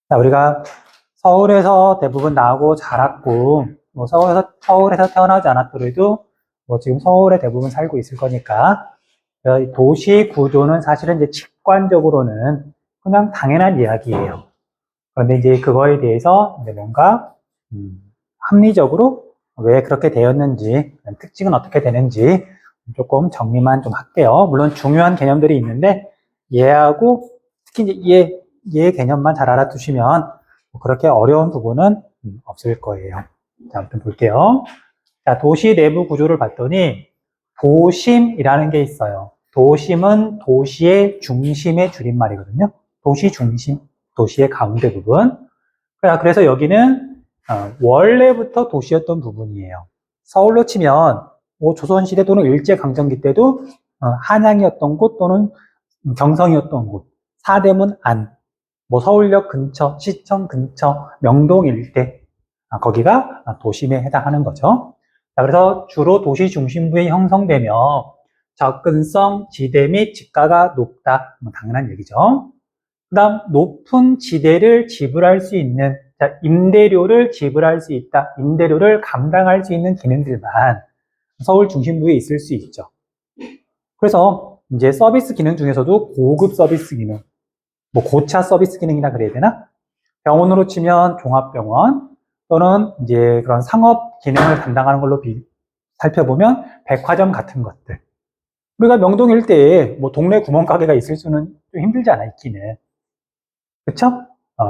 자, 우리가 서울에서 대부분 나오고 자랐고, 뭐 서울에서 태어나지 않았더라도, 뭐 지금 서울에 대부분 살고 있을 거니까, 도시 구조는 사실은 이제 직관적으로는 그냥 당연한 이야기예요. 그런데 이제 그거에 대해서 이제 뭔가, 합리적으로 왜 그렇게 되었는지, 특징은 어떻게 되는지 조금 정리만 좀 할게요. 물론 중요한 개념들이 있는데, 얘하고 특히 이제 얘 개념만 잘 알아두시면 그렇게 어려운 부분은 없을 거예요. 자, 아무튼 볼게요. 자, 도시 내부 구조를 봤더니 도심이라는 게 있어요. 도심은 도시의 중심의 줄임말이거든요. 도시 중심, 도시의 가운데 부분. 그래서 여기는 원래부터 도시였던 부분이에요. 서울로 치면 뭐 조선시대 또는 일제강점기 때도 한양이었던 곳 또는 경성이었던 곳, 사대문 안, 뭐 서울역 근처, 시청 근처, 명동 일대, 거기가 도심에 해당하는 거죠. 자, 그래서 주로 도시 중심부에 형성되며 접근성, 지대 및 집가가 높다. 뭐 당연한 얘기죠. 그 다음 높은 지대를 지불할 수 있는, 자, 임대료를 지불할 수 있다. 임대료를 감당할 수 있는 기능들만 서울 중심부에 있을 수 있죠. 그래서 이제 서비스 기능 중에서도 고급 서비스 기능, 뭐 고차 서비스 기능이라 그래야 되나? 병원으로 치면 종합병원 또는 이제 그런 상업 기능을 담당하는 걸로 살펴보면 백화점 같은 것들. 우리가 명동 일대에 뭐 동네 구멍가게가 있을 수는 좀 힘들지 않아 있기는. 그쵸?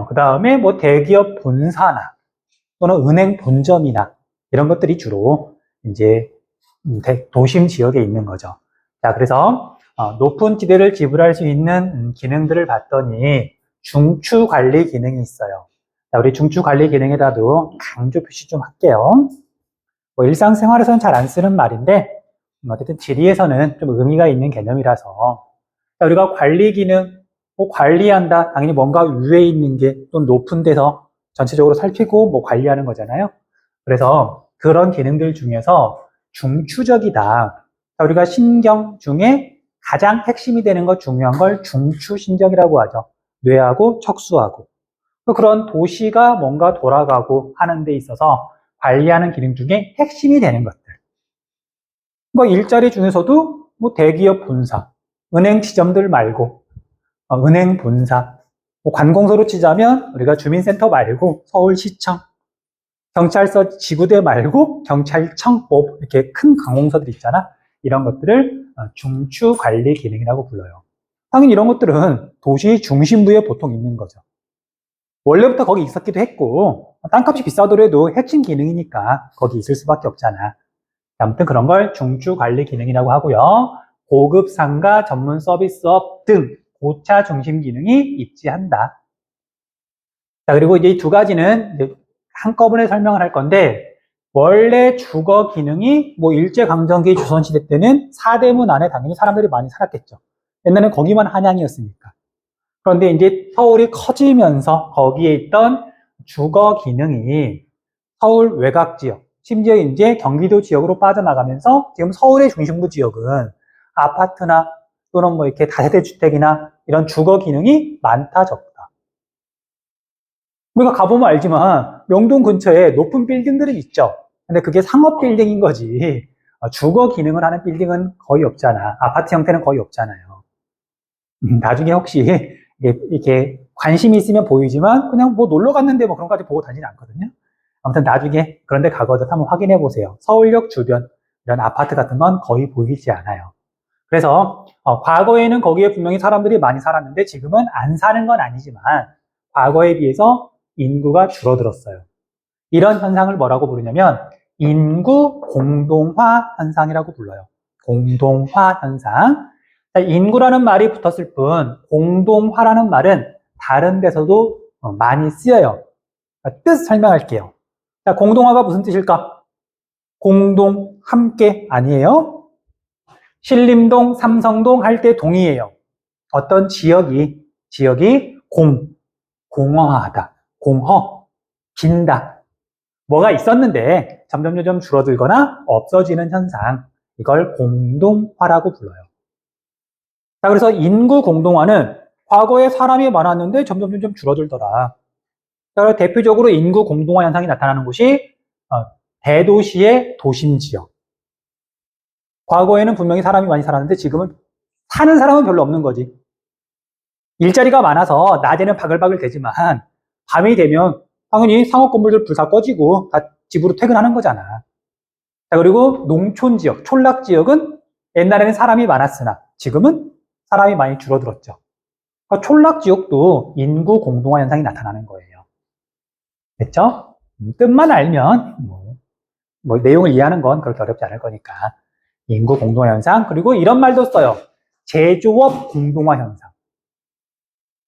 그 다음에 뭐 대기업 본사나 또는 은행 본점이나 이런 것들이 주로 이제 도심 지역에 있는 거죠. 자, 그래서 높은 지대를 지불할 수 있는 기능들을 봤더니 중추 관리 기능이 있어요. 자, 우리 중추 관리 기능에다도 강조 표시 좀 할게요. 뭐 일상생활에서는 잘 안 쓰는 말인데 어쨌든 지리에서는 좀 의미가 있는 개념이라서 자, 우리가 관리 기능, 뭐 관리한다. 당연히 뭔가 위에 있는 게 좀 높은 데서 전체적으로 살피고 뭐 관리하는 거잖아요. 그래서 그런 기능들 중에서 중추적이다. 자, 우리가 신경 중에 가장 핵심이 되는 것 중요한 걸 중추신경이라고 하죠. 뇌하고 척수하고. 그런 도시가 뭔가 돌아가고 하는 데 있어서 관리하는 기능 중에 핵심이 되는 것들. 뭐 일자리 중에서도 뭐 대기업 본사, 은행 지점들 말고 은행 본사, 뭐 관공서로 치자면 우리가 주민센터 말고 서울시청, 경찰서 지구대 말고 경찰청, 뭐 이렇게 큰 관공서들 있잖아. 이런 것들을 중추 관리 기능이라고 불러요. 당연히 이런 것들은 도시 중심부에 보통 있는 거죠. 원래부터 거기 있었기도 했고 땅값이 비싸더라도 핵심 기능이니까 거기 있을 수밖에 없잖아. 아무튼 그런 걸 중추 관리 기능이라고 하고요. 고급 상가 전문 서비스업 등 고차 중심 기능이 입지한다. 자, 그리고 이제 이 두 가지는 이제 한꺼번에 설명을 할 건데 원래 주거 기능이 뭐 일제강점기 조선시대 때는 사대문 안에 당연히 사람들이 많이 살았겠죠. 옛날엔 거기만 한양이었으니까. 그런데 이제 서울이 커지면서 거기에 있던 주거 기능이 서울 외곽 지역, 심지어 이제 경기도 지역으로 빠져나가면서 지금 서울의 중심부 지역은 아파트나 또는 뭐 이렇게 다세대 주택이나 이런 주거 기능이 많다 적다. 우리가 가보면 알지만 명동 근처에 높은 빌딩들이 있죠. 근데 그게 상업 빌딩인 거지. 주거 기능을 하는 빌딩은 거의 없잖아. 아파트 형태는 거의 없잖아요. 나중에 혹시 이렇게 관심이 있으면 보이지만 그냥 뭐 놀러 갔는데 뭐 그런 거까지 보고 다니지 않거든요. 아무튼 나중에 그런 데 가거든 한번 확인해 보세요. 서울역 주변 이런 아파트 같은 건 거의 보이지 않아요. 그래서 과거에는 거기에 분명히 사람들이 많이 살았는데 지금은 안 사는 건 아니지만 과거에 비해서 인구가 줄어들었어요. 이런 현상을 뭐라고 부르냐면 인구 공동화 현상이라고 불러요. 공동화 현상. 인구라는 말이 붙었을 뿐 공동화라는 말은 다른 데서도 많이 쓰여요. 뜻 설명할게요. 자, 공동화가 무슨 뜻일까? 공동, 함께 아니에요? 신림동, 삼성동 할 때 동이에요. 어떤 지역이 공허하다, 공허, 빈다. 뭐가 있었는데 점점 줄어들거나 없어지는 현상. 이걸 공동화라고 불러요. 자, 그래서 인구 공동화는 과거에 사람이 많았는데 점점 줄어들더라. 자, 그래서 대표적으로 인구 공동화 현상이 나타나는 곳이 대도시의 도심 지역. 과거에는 분명히 사람이 많이 살았는데 지금은 사는 사람은 별로 없는 거지. 일자리가 많아서 낮에는 바글바글 되지만 밤이 되면 당연히 상업 건물들 불 다 꺼지고 다 집으로 퇴근하는 거잖아. 자, 그리고 농촌 지역, 촌락 지역은 옛날에는 사람이 많았으나 지금은 사람이 많이 줄어들었죠. 그러니까 촌락 지역도 인구 공동화 현상이 나타나는 거예요. 됐죠? 뜻만 알면 뭐 내용을 이해하는 건 그렇게 어렵지 않을 거니까. 인구 공동화 현상, 그리고 이런 말도 써요. 제조업 공동화 현상.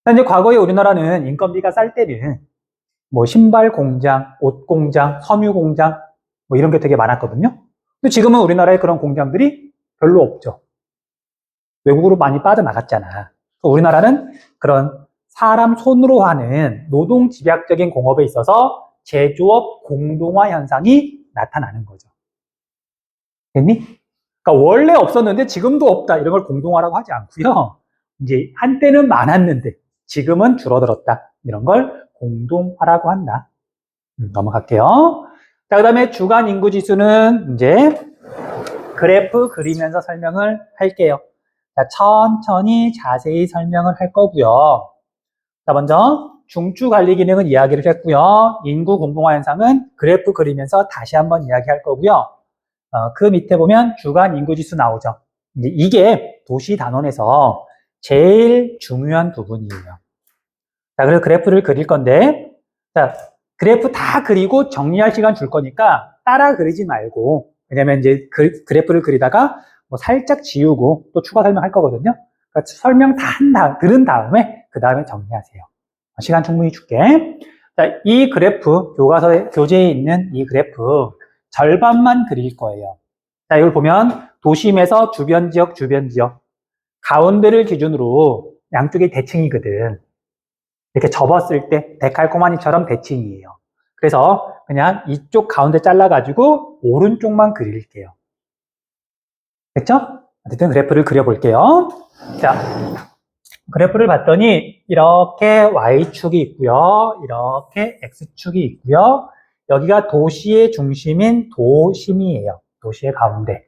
현재 과거에 우리나라는 인건비가 쌀 때는 뭐 신발 공장, 옷 공장, 섬유 공장 뭐 이런 게 되게 많았거든요. 근데 지금은 우리나라에 그런 공장들이 별로 없죠. 외국으로 많이 빠져나갔잖아. 우리나라는 그런 사람 손으로 하는 노동 집약적인 공업에 있어서 제조업 공동화 현상이 나타나는 거죠. 됐니? 그러니까 원래 없었는데 지금도 없다. 이런 걸 공동화라고 하지 않고요. 이제 한때는 많았는데 지금은 줄어들었다. 이런 걸 공동화라고 한다. 넘어갈게요. 자, 그 다음에 주간 인구 지수는 이제 그래프 그리면서 설명을 할게요. 자, 천천히 자세히 설명을 할 거고요. 자, 먼저 중추 관리 기능은 이야기를 했고요. 인구 공동화 현상은 그래프 그리면서 다시 한번 이야기할 거고요. 그 밑에 보면 주간 인구지수 나오죠. 이게 도시 단원에서 제일 중요한 부분이에요. 자, 그래서 그래프를 그릴 건데, 자, 그래프 다 그리고 정리할 시간 줄 거니까 따라 그리지 말고, 왜냐면 이제 그래프를 그리다가 뭐 살짝 지우고 또 추가 설명할 거거든요. 그러니까 설명 다 들은 다음에 그 다음에 정리하세요. 시간 충분히 줄게. 자, 이 그래프, 교재에 있는 이 그래프 절반만 그릴 거예요. 자, 이걸 보면 도심에서 주변 지역, 가운데를 기준으로 양쪽이 대칭이거든. 이렇게 접었을 때 데칼코마니처럼 대칭이에요. 그래서 그냥 이쪽 가운데 잘라가지고 오른쪽만 그릴게요. 됐죠? 어쨌든 그래프를 그려볼게요. 자, 그래프를 봤더니 이렇게 Y축이 있고요. 이렇게 X축이 있고요. 여기가 도시의 중심인 도심이에요. 도시의 가운데.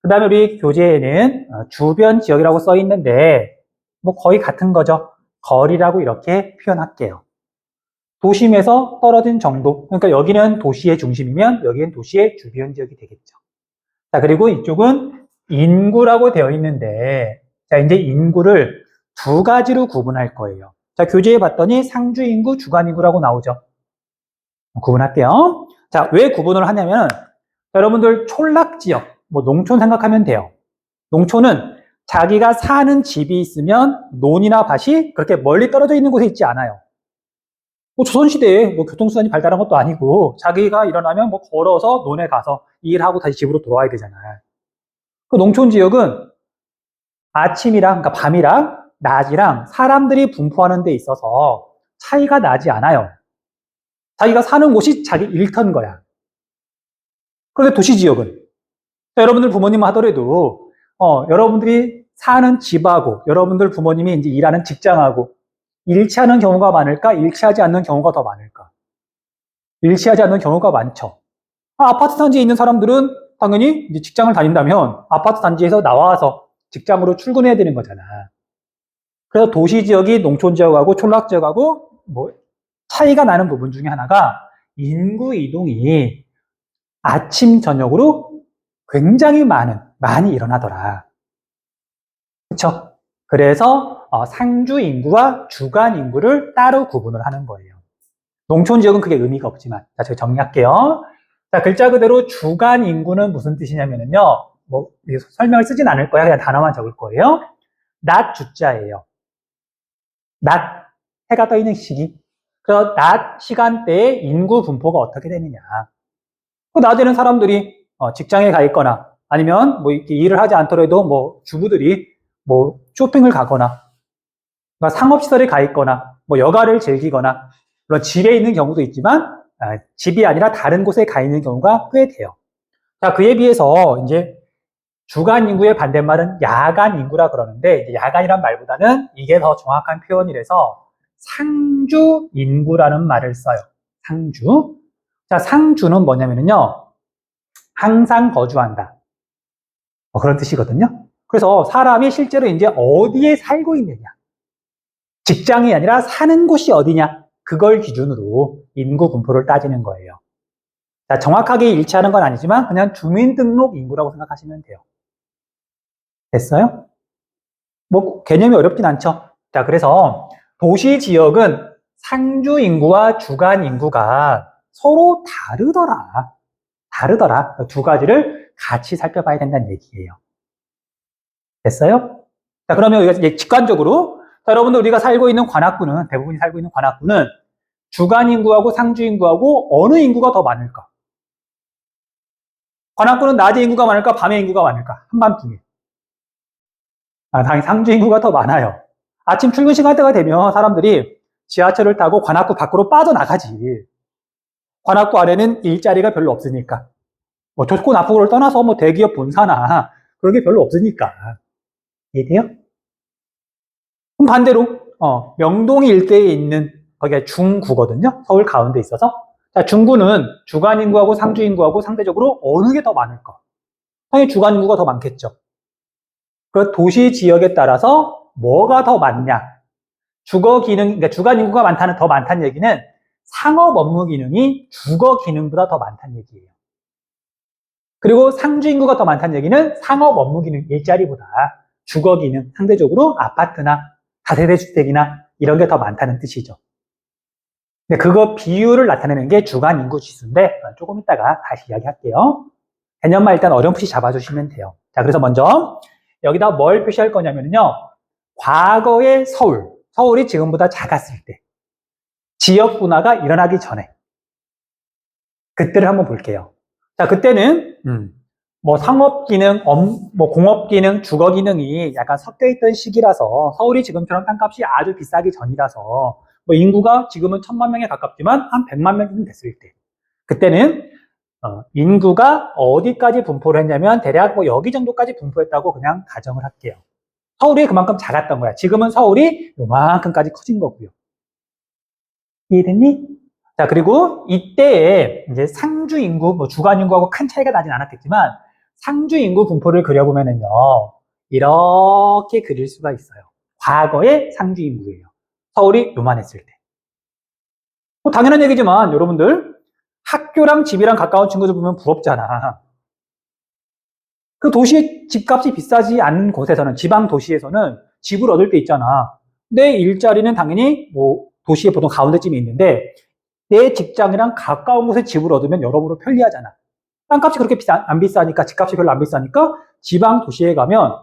그 다음에 우리 교재에는 주변 지역이라고 써 있는데 뭐 거의 같은 거죠. 거리라고 이렇게 표현할게요. 도심에서 떨어진 정도. 그러니까 여기는 도시의 중심이면 여기는 도시의 주변 지역이 되겠죠. 자, 그리고 이쪽은 인구라고 되어 있는데 자, 이제 인구를 두 가지로 구분할 거예요. 자, 교재에 봤더니 상주 인구, 주간 인구라고 나오죠. 구분할게요. 자, 왜 구분을 하냐면 여러분들 촌락 지역, 뭐 농촌 생각하면 돼요. 농촌은 자기가 사는 집이 있으면 논이나 밭이 그렇게 멀리 떨어져 있는 곳에 있지 않아요. 뭐 조선시대에 뭐 교통수단이 발달한 것도 아니고 자기가 일어나면 뭐 걸어서 논에 가서 일하고 다시 집으로 돌아와야 되잖아요. 그 농촌 지역은 아침이랑, 그러니까 밤이랑 낮이랑 사람들이 분포하는 데 있어서 차이가 나지 않아요. 자기가 사는 곳이 자기 일터인 거야. 그런데 도시 지역은 여러분들 부모님 하더라도 여러분들이 사는 집하고 여러분들 부모님이 이제 일하는 직장하고 일치하는 경우가 많을까? 일치하지 않는 경우가 더 많을까? 일치하지 않는 경우가 많죠. 아파트 단지에 있는 사람들은 당연히 이제 직장을 다닌다면 아파트 단지에서 나와서 직장으로 출근해야 되는 거잖아. 그래서 도시 지역이 농촌 지역하고 촌락 지역하고 뭐 차이가 나는 부분 중에 하나가 인구 이동이 아침 저녁으로 굉장히 많이 일어나더라. 그렇죠? 그래서 상주 인구와 주간 인구를 따로 구분을 하는 거예요. 농촌 지역은 그게 의미가 없지만 자, 제가 정리할게요. 자, 글자 그대로 주간 인구는 무슨 뜻이냐면요. 뭐 설명을 쓰진 않을 거야. 그냥 단어만 적을 거예요. 낮 주자예요. 낮 해가 떠 있는 시기. 그래서 낮 시간대에 인구 분포가 어떻게 되느냐. 낮에는 사람들이 직장에 가 있거나 아니면 뭐 이렇게 일을 하지 않더라도 뭐 주부들이 뭐 쇼핑을 가거나 그러니까 상업시설에 가 있거나 뭐 여가를 즐기거나 물론 집에 있는 경우도 있지만 집이 아니라 다른 곳에 가 있는 경우가 꽤 돼요. 자, 그에 비해서 이제 주간 인구의 반대말은 야간 인구라 그러는데 야간이란 말보다는 이게 더 정확한 표현이라서 상주 인구라는 말을 써요. 상주. 자, 상주는 뭐냐면요. 항상 거주한다. 그런 뜻이거든요. 그래서 사람이 실제로 이제 어디에 살고 있느냐. 직장이 아니라 사는 곳이 어디냐. 그걸 기준으로 인구 분포를 따지는 거예요. 자, 정확하게 일치하는 건 아니지만 그냥 주민등록 인구라고 생각하시면 돼요. 됐어요? 뭐 개념이 어렵진 않죠. 자, 그래서 도시 지역은 상주 인구와 주간 인구가 서로 다르더라. 두 가지를 같이 살펴봐야 된다는 얘기예요. 됐어요? 자, 그러면 이제 직관적으로 자, 여러분들 우리가 살고 있는 관악구는 대부분이 살고 있는 관악구는 주간 인구하고 상주 인구하고 어느 인구가 더 많을까? 관악구는 낮에 인구가 많을까? 밤에 인구가 많을까? 한밤중에. 당연히 상주 인구가 더 많아요. 아침 출근 시간대가 되면 사람들이 지하철을 타고 관악구 밖으로 빠져나가지. 관악구 안에는 일자리가 별로 없으니까. 뭐 좋고 나쁘고를 떠나서 뭐 대기업 본사나 그런 게 별로 없으니까. 이해돼요? 그럼 반대로 명동 일대에 있는 거기가 중구거든요. 서울 가운데 있어서. 자, 중구는 주간 인구하고 상주 인구하고 상대적으로 어느 게 더 많을까? 당연히 주간 인구가 더 많겠죠. 그 도시 지역에 따라서 뭐가 더 많냐? 그러니까 주간 인구가 더 많다는 얘기는 상업 업무 기능이 주거 기능보다 더 많다는 얘기예요. 그리고 상주 인구가 더 많다는 얘기는 상업 업무 기능 일자리보다 주거 기능 상대적으로 아파트나 다세대 주택이나 이런 게 더 많다는 뜻이죠. 근데 그거 비율을 나타내는 게 주간 인구 지수인데 조금 이따가 다시 이야기할게요. 개념만 일단 어렴풋이 잡아주시면 돼요. 자, 그래서 먼저 여기다 뭘 표시할 거냐면요. 과거의 서울이 지금보다 작았을 때. 지역분화가 일어나기 전에. 그때를 한번 볼게요. 자, 그때는, 뭐 상업기능, 뭐 공업기능, 주거기능이 약간 섞여있던 시기라서 서울이 지금처럼 땅값이 아주 비싸기 전이라서 뭐 인구가 지금은 1000만 명에 가깝지만 한 100만 명쯤 됐을 때. 그때는 인구가 어디까지 분포를 했냐면 대략 뭐 여기 정도까지 분포했다고 그냥 가정을 할게요. 서울이 그만큼 작았던 거야. 지금은 서울이 요만큼까지 커진 거고요. 이해됐니? 자, 그리고 이때에 이제 상주 인구, 뭐 주간 인구하고 큰 차이가 나진 않았겠지만 상주 인구 분포를 그려보면은요, 이렇게 그릴 수가 있어요. 과거의 상주 인구예요. 서울이 요만했을 때. 뭐 당연한 얘기지만 여러분들 학교랑 집이랑 가까운 친구들 보면 부럽잖아. 그 도시의 집값이 비싸지 않은 곳에서는, 지방 도시에서는 집을 얻을 때 있잖아. 내 일자리는 당연히 뭐 도시의 보통 가운데쯤에 있는데 내 직장이랑 가까운 곳에 집을 얻으면 여러모로 편리하잖아. 땅값이 그렇게 안 비싸니까, 집값이 별로 안 비싸니까 지방 도시에 가면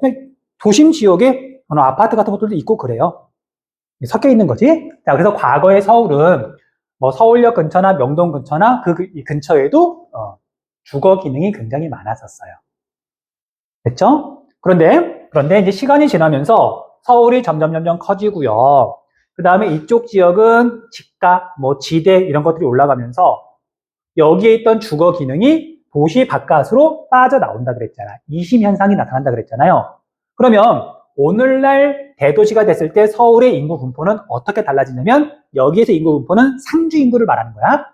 그냥 도심 지역에 아파트 같은 것들도 있고 그래요. 섞여 있는 거지. 자, 그래서 과거의 서울은 뭐 서울역 근처나 명동 근처나 그 근처에도 주거 기능이 굉장히 많았었어요. 됐죠? 그런데 이제 시간이 지나면서 서울이 점점 커지고요. 그 다음에 이쪽 지역은 집가, 뭐 지대 이런 것들이 올라가면서 여기에 있던 주거 기능이 도시 바깥으로 빠져나온다 그랬잖아. 이심 현상이 나타난다 그랬잖아요. 그러면 오늘날 대도시가 됐을 때 서울의 인구 분포는 어떻게 달라지냐면 여기에서 인구 분포는 상주 인구를 말하는 거야.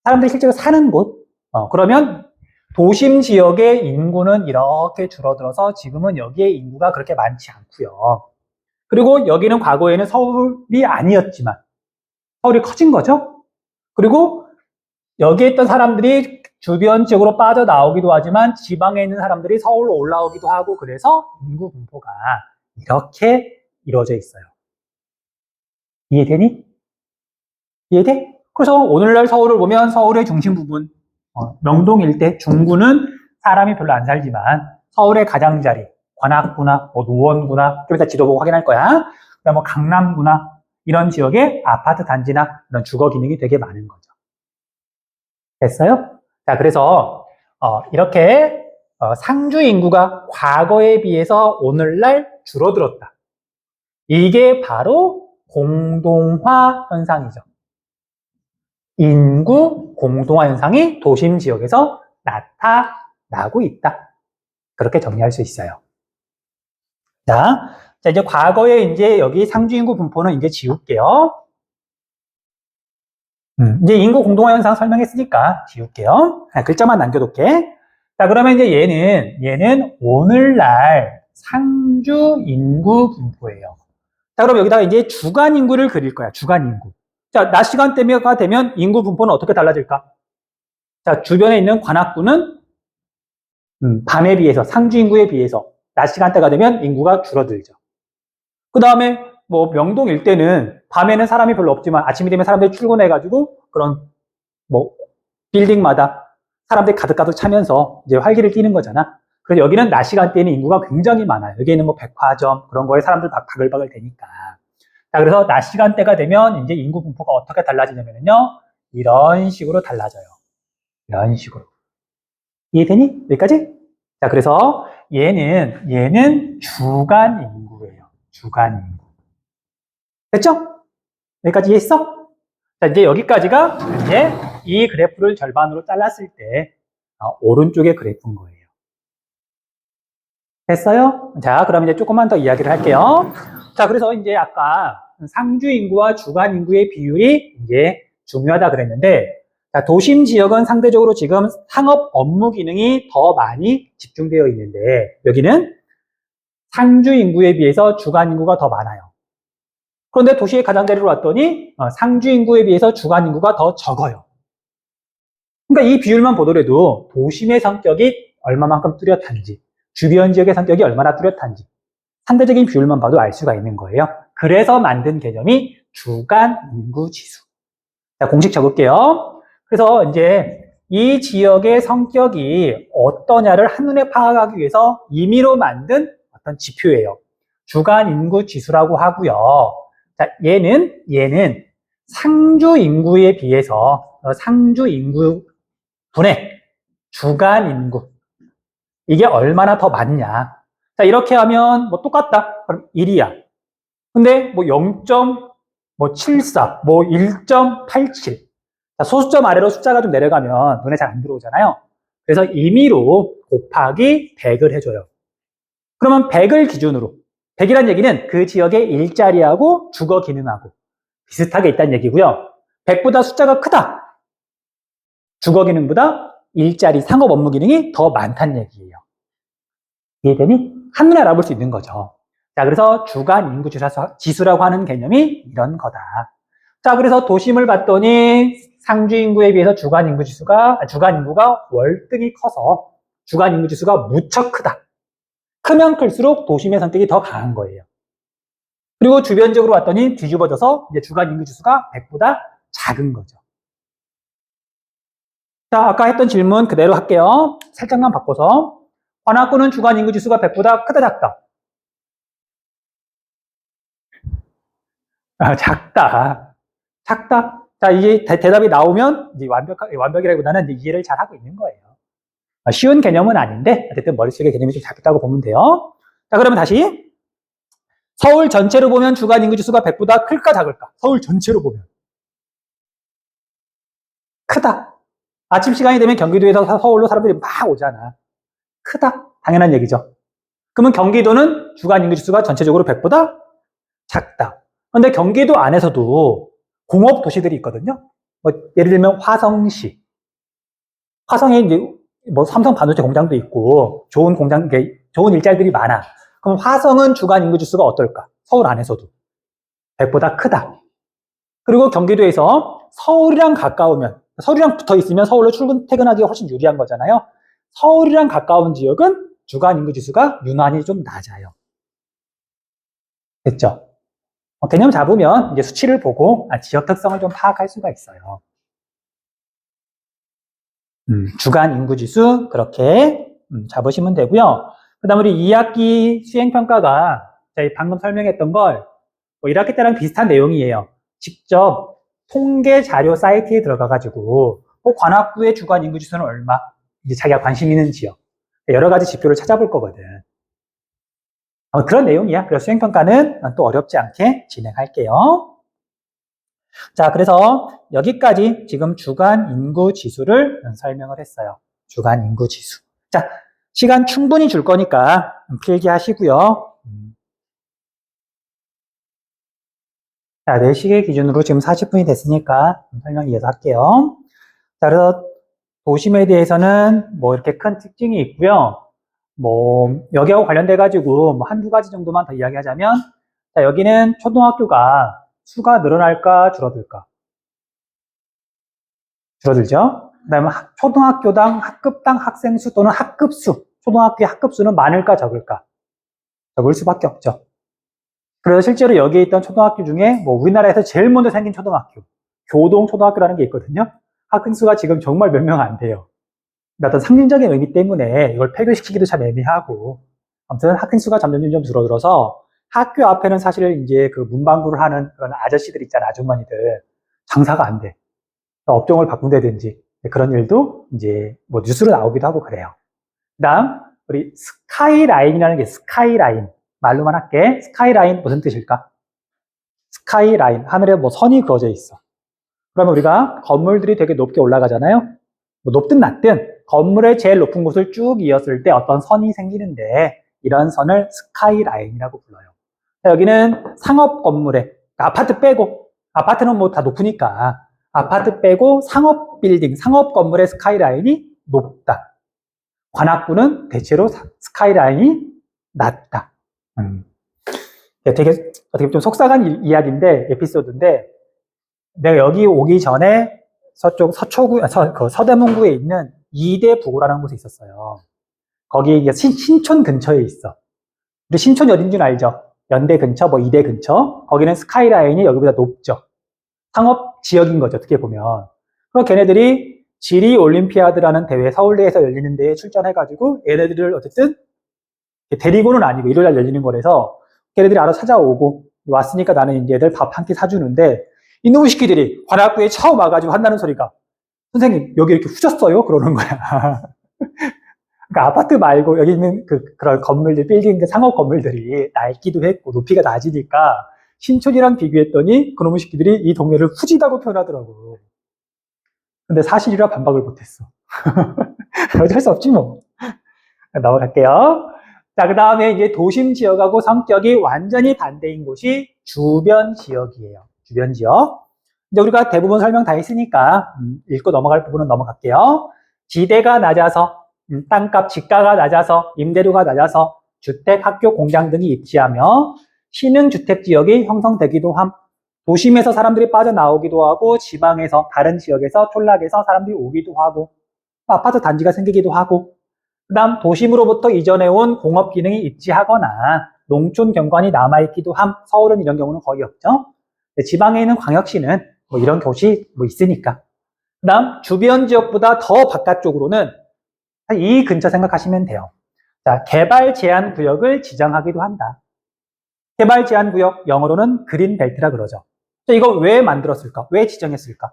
사람들이 실제로 사는 곳. 그러면 도심 지역의 인구는 이렇게 줄어들어서 지금은 여기에 인구가 그렇게 많지 않고요. 그리고 여기는 과거에는 서울이 아니었지만 서울이 커진 거죠. 그리고 여기에 있던 사람들이 주변 지역으로 빠져나오기도 하지만 지방에 있는 사람들이 서울로 올라오기도 하고 그래서 인구 분포가 이렇게 이루어져 있어요. 이해되니? 이해돼? 그래서 오늘날 서울을 보면 서울의 중심 부분, 명동 일대 중구는 사람이 별로 안 살지만 서울의 가장자리, 관악구나, 뭐 노원구나, 좀 이따 지도 보고 확인할 거야. 그다음 뭐 강남구나 이런 지역에 아파트 단지나 이런 주거 기능이 되게 많은 거죠. 됐어요? 자, 그래서 이렇게 상주 인구가 과거에 비해서 오늘날 줄어들었다. 이게 바로 공동화 현상이죠. 인구 공동화 현상이 도심 지역에서 나타나고 있다. 그렇게 정리할 수 있어요. 자, 이제 과거에 이제 여기 상주 인구 분포는 이제 지울게요. 이제 인구 공동화 현상 설명했으니까 지울게요. 글자만 남겨둘게. 자, 그러면 이제 얘는 오늘날 상주 인구 분포예요. 자, 그럼 여기다가 이제 주간 인구를 그릴 거야. 주간 인구. 자, 낮 시간대가 되면 인구 분포는 어떻게 달라질까? 자, 주변에 있는 관악구는 밤에 비해서, 상주 인구에 비해서 낮 시간대가 되면 인구가 줄어들죠. 그 다음에 뭐 명동 일대는 밤에는 사람이 별로 없지만 아침이 되면 사람들이 출근해가지고 그런 뭐 빌딩마다 사람들이 가득가득 차면서 이제 활기를 띠는 거잖아. 그래서 여기는 낮 시간대에는 인구가 굉장히 많아요. 여기에는 뭐 백화점 그런 거에 사람들 바글바글 되니까. 자, 그래서 낮 시간대가 되면 이제 인구 분포가 어떻게 달라지냐면요. 이런 식으로 달라져요. 이런 식으로. 이해되니? 여기까지? 자, 그래서 얘는 주간 인구예요. 주간 인구. 됐죠? 여기까지 이해했어? 자, 이제 여기까지가 이제 이 그래프를 절반으로 잘랐을 때 오른쪽의 그래프인 거예요. 됐어요? 자, 그럼 이제 조금만 더 이야기를 할게요. 자, 그래서 이제 아까 상주 인구와 주간 인구의 비율이 이제 중요하다 그랬는데, 자, 도심 지역은 상대적으로 지금 상업 업무 기능이 더 많이 집중되어 있는데, 여기는 상주 인구에 비해서 주간 인구가 더 많아요. 그런데 도시의 가장자리로 왔더니 상주 인구에 비해서 주간 인구가 더 적어요. 그러니까 이 비율만 보더라도 도심의 성격이 얼마만큼 뚜렷한지, 주변 지역의 성격이 얼마나 뚜렷한지 상대적인 비율만 봐도 알 수가 있는 거예요. 그래서 만든 개념이 주간 인구 지수. 자, 공식 적을게요. 그래서 이제 이 지역의 성격이 어떠냐를 한눈에 파악하기 위해서 임의로 만든 어떤 지표예요. 주간 인구 지수라고 하고요. 자, 얘는 상주 인구에 비해서 상주 인구 분의 주간 인구 이게 얼마나 더 많냐. 자, 이렇게 하면 뭐 똑같다. 그럼 1이야. 근데 뭐 0.74, 뭐 1.87. 자, 소수점 아래로 숫자가 좀 내려가면 눈에 잘 안 들어오잖아요. 그래서 임의로 곱하기 100을 해줘요. 그러면 100을 기준으로 100이란 얘기는 그 지역의 일자리하고 주거 기능하고 비슷하게 있다는 얘기고요. 100보다 숫자가 크다. 주거 기능보다 일자리, 상업 업무 기능이 더 많다는 얘기예요. 이해되니? 한눈에 알아볼 수 있는 거죠. 자, 그래서 주간 인구 지수라고 하는 개념이 이런 거다. 자, 그래서 도심을 봤더니 상주 인구에 비해서 주간 인구가 월등히 커서 주간 인구 지수가 무척 크다. 크면 클수록 도심의 선택이 더 강한 거예요. 그리고 주변적으로 봤더니 뒤집어져서 이제 주간 인구 지수가 100보다 작은 거죠. 자, 아까 했던 질문 그대로 할게요. 살짝만 바꿔서. 관악구는 주간 인구 지수가 100보다 크다, 작다? 작다. 작다. 자, 이게 대답이 나오면 이제 완벽이라기보다는 이제 이해를 잘 하고 있는 거예요. 쉬운 개념은 아닌데 어쨌든 머릿속에 개념이 좀 작다고 보면 돼요. 자, 그러면 다시 서울 전체로 보면 주간 인구 지수가 100보다 클까 작을까? 서울 전체로 보면 크다. 아침 시간이 되면 경기도에서 서울로 사람들이 막 오잖아. 크다. 당연한 얘기죠. 그러면 경기도는 주간 인구 지수가 전체적으로 100보다 작다. 그런데 경기도 안에서도 공업 도시들이 있거든요. 뭐 예를 들면 화성시. 화성에 이제 뭐 삼성 반도체 공장도 있고 좋은 좋은 일자리들이 많아. 그럼 화성은 주간 인구 지수가 어떨까? 서울 안에서도 100보다 크다. 그리고 경기도에서 서울이랑 붙어 있으면 서울로 퇴근하기가 훨씬 유리한 거잖아요. 서울이랑 가까운 지역은 주간 인구 지수가 유난히 좀 낮아요. 됐죠? 개념 잡으면 이제 수치를 보고 지역 특성을 좀 파악할 수가 있어요. 주간 인구 지수 그렇게 잡으시면 되고요. 그 다음에 우리 2학기 수행평가가 저희 방금 설명했던 걸 1학기 때랑 비슷한 내용이에요. 직접 통계 자료 사이트에 들어가가지고 관악구의 주간 인구 지수는 얼마? 이제 자기가 관심 있는 지역 여러 가지 지표를 찾아볼 거거든. 그런 내용이야. 그래서 수행평가는 또 어렵지 않게 진행할게요. 자, 그래서 여기까지 지금 주간 인구 지수를 설명을 했어요. 주간 인구 지수. 자, 시간 충분히 줄 거니까 필기하시고요. 자, 4시계 기준으로 지금 40분이 됐으니까 설명 이어서 할게요. 자, 그래서 도심에 대해서는 뭐 이렇게 큰 특징이 있고요. 뭐 여기하고 관련돼가지고 뭐 한두 가지 정도만 더 이야기하자면, 자, 여기는 초등학교가 수가 늘어날까 줄어들까? 줄어들죠? 그 다음에 초등학교당 학급당 학생 수 또는 학급수, 초등학교의 학급수는 많을까 적을까? 적을 수밖에 없죠. 그래서 실제로 여기에 있던 초등학교 중에 뭐 우리나라에서 제일 먼저 생긴 초등학교, 교동초등학교라는 게 있거든요. 학생 수가 지금 정말 몇 명 안 돼요. 어떤 상징적인 의미 때문에 이걸 폐교시키기도 참 애매하고, 아무튼 학생 수가 점점 줄어들어서 학교 앞에는 사실 이제 그 문방구를 하는 그런 아저씨들 있잖아, 아주머니들. 장사가 안 돼. 업종을 바꾼다든지 그런 일도 이제 뭐 뉴스로 나오기도 하고 그래요. 그 다음, 우리 스카이라인이라는 게 스카이라인. 말로만 할게. 스카이라인 무슨 뜻일까? 스카이라인. 하늘에 뭐 선이 그어져 있어. 그러면 우리가 건물들이 되게 높게 올라가잖아요. 뭐 높든 낮든 건물의 제일 높은 곳을 쭉 이었을 때 어떤 선이 생기는데 이런 선을 스카이라인이라고 불러요. 여기는 상업 건물에, 아파트 빼고, 아파트는 뭐 다 높으니까 아파트 빼고 상업 빌딩, 상업 건물의 스카이라인이 높다. 관악구는 대체로 스카이라인이 낮다. 되게 어떻게 좀 속상한 이야기인데, 에피소드인데, 내가 여기 오기 전에 서대문구에 있는 이대부고라는 곳에 있었어요. 거기 신촌 근처에 있어. 우리 신촌이 어딘지는 알죠? 연대 근처, 뭐 이대 근처. 거기는 스카이라인이 여기보다 높죠. 상업 지역인 거죠, 어떻게 보면. 그럼 걔네들이 지리 올림피아드라는 대회, 서울대에서 열리는 데에 출전해가지고 얘네들을 어쨌든 데리고는 아니고 일요일날 열리는 거라서 걔네들이 알아서 찾아오고 왔으니까 나는 이제 애들 밥 한 끼 사주는데 이놈의 새끼들이 관악구에 처음 와가지고 한다는 소리가 선생님 여기 이렇게 후졌어요? 그러는 거야. 그러니까 아파트 말고 여기 있는 그런 건물들, 빌딩, 상업 건물들이 낡기도 했고 높이가 낮으니까 신촌이랑 비교했더니 그놈의 새끼들이 이 동네를 후지다고 표현하더라고. 근데 사실이라 반박을 못했어. 어쩔 수 없지 뭐. 넘어갈게요. 자, 그 다음에 이제 도심 지역하고 성격이 완전히 반대인 곳이 주변 지역이에요. 주변 지역. 이제 우리가 대부분 설명 다 했으니까 읽고 넘어갈 부분은 넘어갈게요. 지대가 낮아서 땅값, 지가가 낮아서 임대료가 낮아서 주택, 학교, 공장 등이 입지하며 신흥주택 지역이 형성되기도 함. 도심에서 사람들이 빠져나오기도 하고 지방에서 다른 지역에서 촌락에서 사람들이 오기도 하고 아파트 단지가 생기기도 하고 그 다음 도심으로부터 이전해온 공업 기능이 입지하거나 농촌 경관이 남아있기도 함. 서울은 이런 경우는 거의 없죠. 지방에 있는 광역시는 뭐 이런 곳이 뭐 있으니까. 그 다음 주변 지역보다 더 바깥쪽으로는 이 근처 생각하시면 돼요. 자, 개발 제한 구역을 지정하기도 한다. 개발 제한 구역, 영어로는 그린 벨트라 그러죠. 자, 이거 왜 만들었을까? 왜 지정했을까?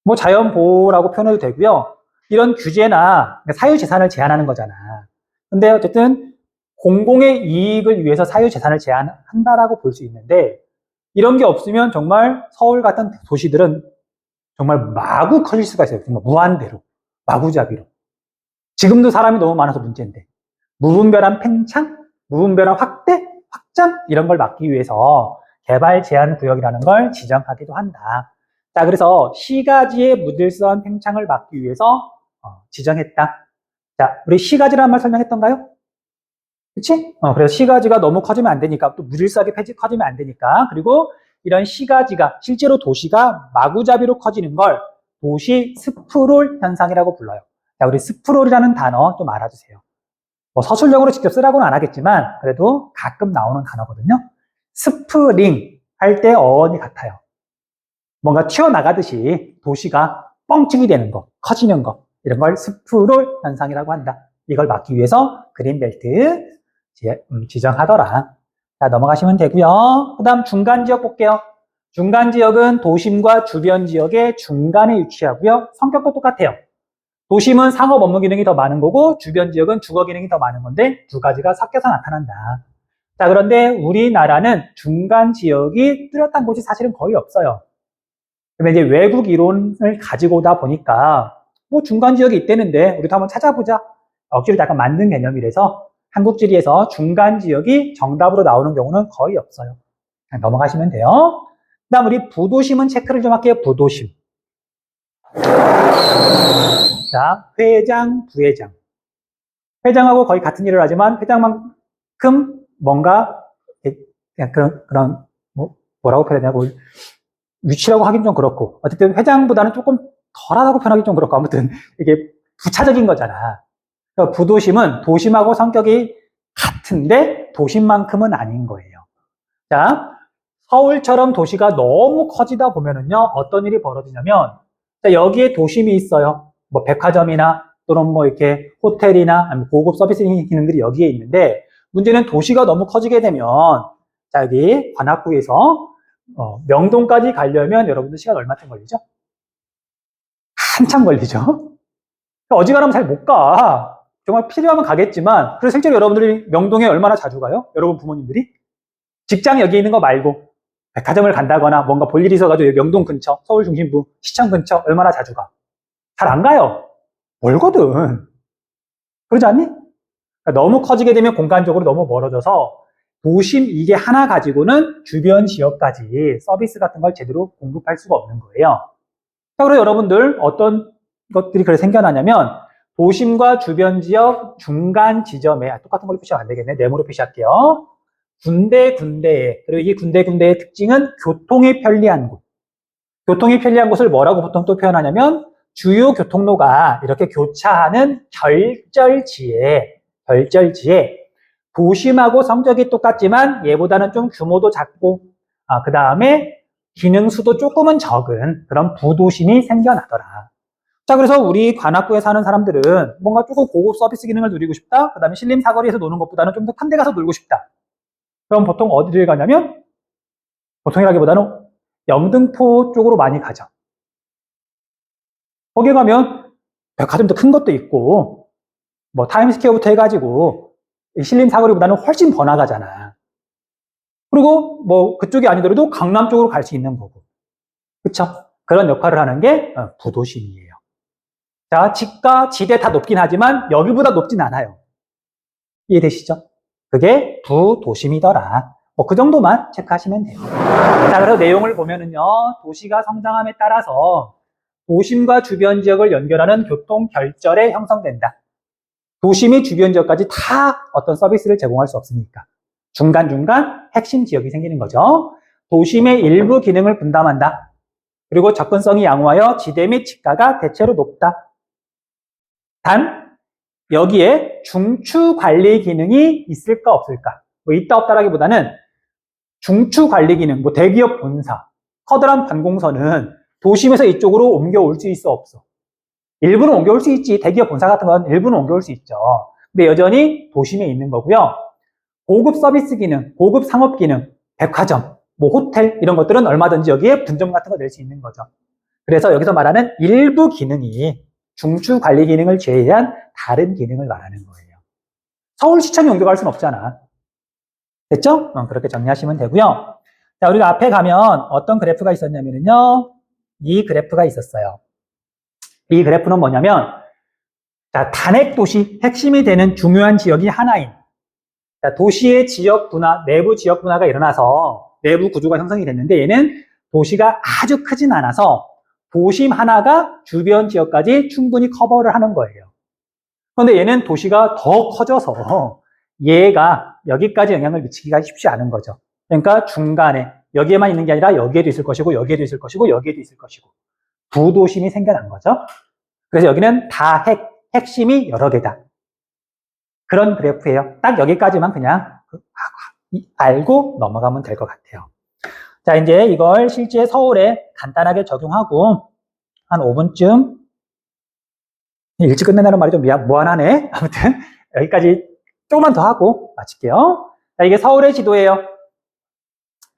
뭐 자연 보호라고 표현해도 되고요. 이런 규제나 사유재산을 제한하는 거잖아. 근데 어쨌든 공공의 이익을 위해서 사유재산을 제한한다라고 볼 수 있는데 이런 게 없으면 정말 서울 같은 도시들은 정말 마구 커질 수가 있어요. 정말 무한대로, 마구잡이로. 지금도 사람이 너무 많아서 문제인데 무분별한 팽창, 무분별한 확대, 확장 이런 걸 막기 위해서 개발 제한 구역이라는 걸 지정하기도 한다. 자, 그래서 시가지의 무질서한 팽창을 막기 위해서 지정했다. 자, 우리 시가지라는 말 설명했던가요? 그치? 그래서 시가지가 너무 커지면 안 되니까, 또 무질서하게 커지면 안 되니까, 그리고 이런 시가지가, 실제로 도시가 마구잡이로 커지는 걸 도시 스프롤 현상이라고 불러요. 자, 우리 스프롤이라는 단어 좀 알아주세요. 뭐 서술형으로 직접 쓰라고는 안 하겠지만, 그래도 가끔 나오는 단어거든요. 스프링 할 때 어원이 같아요. 뭔가 튀어나가듯이 도시가 뻥튀기 되는 거, 커지는 거, 이런 걸 스프롤 현상이라고 한다. 이걸 막기 위해서 그린벨트 지정하더라. 자, 넘어가시면 되고요. 그 다음 중간 지역 볼게요. 중간 지역은 도심과 주변 지역의 중간에 위치하고요. 성격도 똑같아요. 도심은 상업 업무 기능이 더 많은 거고 주변 지역은 주거 기능이 더 많은 건데 두 가지가 섞여서 나타난다. 자, 그런데 우리나라는 중간 지역이 뚜렷한 곳이 사실은 거의 없어요. 근데 이제 외국 이론을 가지고 오다 보니까 뭐 중간 지역이 있다는데 우리도 한번 찾아보자. 억지로 약간 만든 개념이라서 한국지리에서 중간 지역이 정답으로 나오는 경우는 거의 없어요. 넘어가시면 돼요. 그 다음 우리 부도심은 체크를 좀 할게요. 부도심. 자, 회장, 부회장. 회장하고 거의 같은 일을 하지만 회장만큼 뭔가 그런 뭐라고 표현하냐고 위치라고 하긴 좀 그렇고 어쨌든 회장보다는 조금 덜하다고 표현하기 좀 그렇고 아무튼 이게 부차적인 거잖아. 그러니까 부도심은 도심하고 성격이 같은데 도심만큼은 아닌 거예요. 자, 서울처럼 도시가 너무 커지다 보면은요 어떤 일이 벌어지냐면 자, 여기에 도심이 있어요. 뭐 백화점이나 또는 뭐 이렇게 호텔이나 아니면 고급 서비스 기능들이 여기에 있는데 문제는 도시가 너무 커지게 되면 자, 여기 관악구에서 명동까지 가려면 여러분들 시간 얼마쯤 걸리죠? 한참 걸리죠? 어지간하면 잘 못 가. 정말 필요하면 가겠지만, 그래서 실제로 여러분들이 명동에 얼마나 자주 가요? 여러분 부모님들이? 직장이 여기 있는 거 말고, 백화점을 간다거나 뭔가 볼 일이 있어가지고 여기 명동 근처, 서울 중심부, 시청 근처 얼마나 자주 가? 잘 안 가요. 멀거든. 그러지 않니? 그러니까 너무 커지게 되면 공간적으로 너무 멀어져서 도심 이게 하나 가지고는 주변 지역까지 서비스 같은 걸 제대로 공급할 수가 없는 거예요. 자, 그리고 여러분들 어떤 것들이 그래 생겨나냐면 도심과 주변 지역 중간 지점에 똑같은 걸로 표시하면 안 되겠네. 네모로 표시할게요. 군데군데에 그리고 이 군데군데의 특징은 교통이 편리한 곳. 교통이 편리한 곳을 뭐라고 보통 또 표현하냐면 주요 교통로가 이렇게 교차하는 결절지에 도심하고 성격이 똑같지만 얘보다는 좀 규모도 작고 그 다음에 기능 수도 조금은 적은 그런 부도심이 생겨나더라. 자, 그래서 우리 관악구에 사는 사람들은 뭔가 조금 고급 서비스 기능을 누리고 싶다. 그 다음에 신림 사거리에서 노는 것보다는 좀 더 큰 데 가서 놀고 싶다. 그럼 보통 어디를 가냐면 보통이라기보다는 영등포 쪽으로 많이 가죠. 거기 가면 백화점도 큰 것도 있고, 뭐 타임스퀘어부터 해가지고 신림 사거리보다는 훨씬 번화가잖아. 그리고 뭐 그쪽이 아니더라도 강남 쪽으로 갈 수 있는 거고. 그쵸? 그런 역할을 하는 게 부도심이에요. 자, 지가, 지대 다 높긴 하지만 여기보다 높진 않아요. 이해되시죠? 그게 부도심이더라. 뭐 그 정도만 체크하시면 돼요. 자, 그래서 내용을 보면은요, 도시가 성장함에 따라서 도심과 주변 지역을 연결하는 교통 결절에 형성된다. 도심이 주변 지역까지 다 어떤 서비스를 제공할 수 없으니까 중간중간 핵심 지역이 생기는 거죠. 도심의 일부 기능을 분담한다. 그리고 접근성이 양호하여 지대 및 지가가 대체로 높다. 단 여기에 중추 관리 기능이 있을까 없을까? 뭐 있다 없다라기보다는 중추 관리 기능, 뭐 대기업 본사, 커다란 관공서는 도심에서 이쪽으로 옮겨올 수 있어 없어? 일부는 옮겨올 수 있지. 대기업 본사 같은 건 일부는 옮겨올 수 있죠. 근데 여전히 도심에 있는 거고요. 고급 서비스 기능, 고급 상업 기능, 백화점, 뭐 호텔 이런 것들은 얼마든지 여기에 분점 같은 거 낼 수 있는 거죠. 그래서 여기서 말하는 일부 기능이 중추 관리 기능을 제외한 다른 기능을 말하는 거예요. 서울시청이 옮겨갈 수는 없잖아. 됐죠? 그렇게 정리하시면 되고요. 자, 우리가 앞에 가면 어떤 그래프가 있었냐면요. 이 그래프가 있었어요. 이 그래프는 뭐냐면, 자, 단핵 도시, 핵심이 되는 중요한 지역이 하나인, 자, 도시의 지역 분화, 내부 지역 분화가 일어나서 내부 구조가 형성이 됐는데 얘는 도시가 아주 크진 않아서 도심 하나가 주변 지역까지 충분히 커버를 하는 거예요. 그런데 얘는 도시가 더 커져서 얘가 여기까지 영향을 미치기가 쉽지 않은 거죠. 그러니까 중간에 여기에만 있는 게 아니라 여기에도 있을 것이고 여기에도 있을 것이고 여기에도 있을 것이고 부도심이 생겨난 거죠. 그래서 여기는 다 핵심이 여러 개다. 그런 그래프예요. 딱 여기까지만 그냥 알고 넘어가면 될 것 같아요. 자, 이제 이걸 실제 서울에 간단하게 적용하고 한 5분쯤 일찍 끝낸다는 말이 좀 무한하네. 아무튼 여기까지 조금만 더 하고 마칠게요. 자, 이게 서울의 지도예요.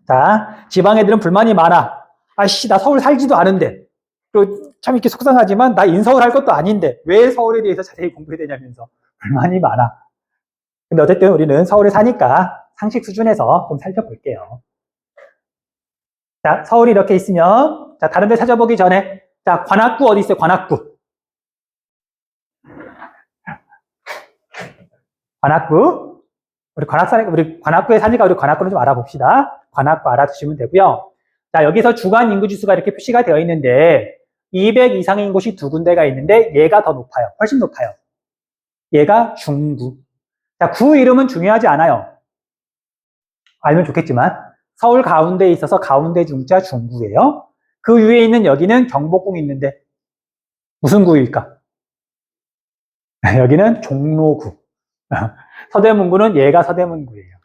자, 지방 애들은 불만이 많아. 아씨, 나 서울 살지도 않은데. 그리고 참 이렇게 속상하지만 나 인서울 할 것도 아닌데 왜 서울에 대해서 자세히 공부해야 되냐면서 불만이 많아. 근데 어쨌든 우리는 서울에 사니까 상식 수준에서 좀 살펴볼게요. 자, 서울이 이렇게 있으면, 자, 다른 데 찾아보기 전에, 자, 관악구 어디 있어요? 관악구. 관악구. 우리 관악구에 사니까 우리 관악구를 좀 알아봅시다. 관악구 알아두시면 되고요. 자, 여기서 주간 인구 지수가 이렇게 표시가 되어 있는데, 200 이상인 곳이 두 군데가 있는데, 얘가 더 높아요. 훨씬 높아요. 얘가 중구. 자, 구 이름은 중요하지 않아요. 알면 좋겠지만, 서울 가운데에 있어서 가운데 중자 중구예요. 그 위에 있는 여기는 경복궁이 있는데 무슨 구일까? 여기는 종로구. 서대문구는 얘가 서대문구예요.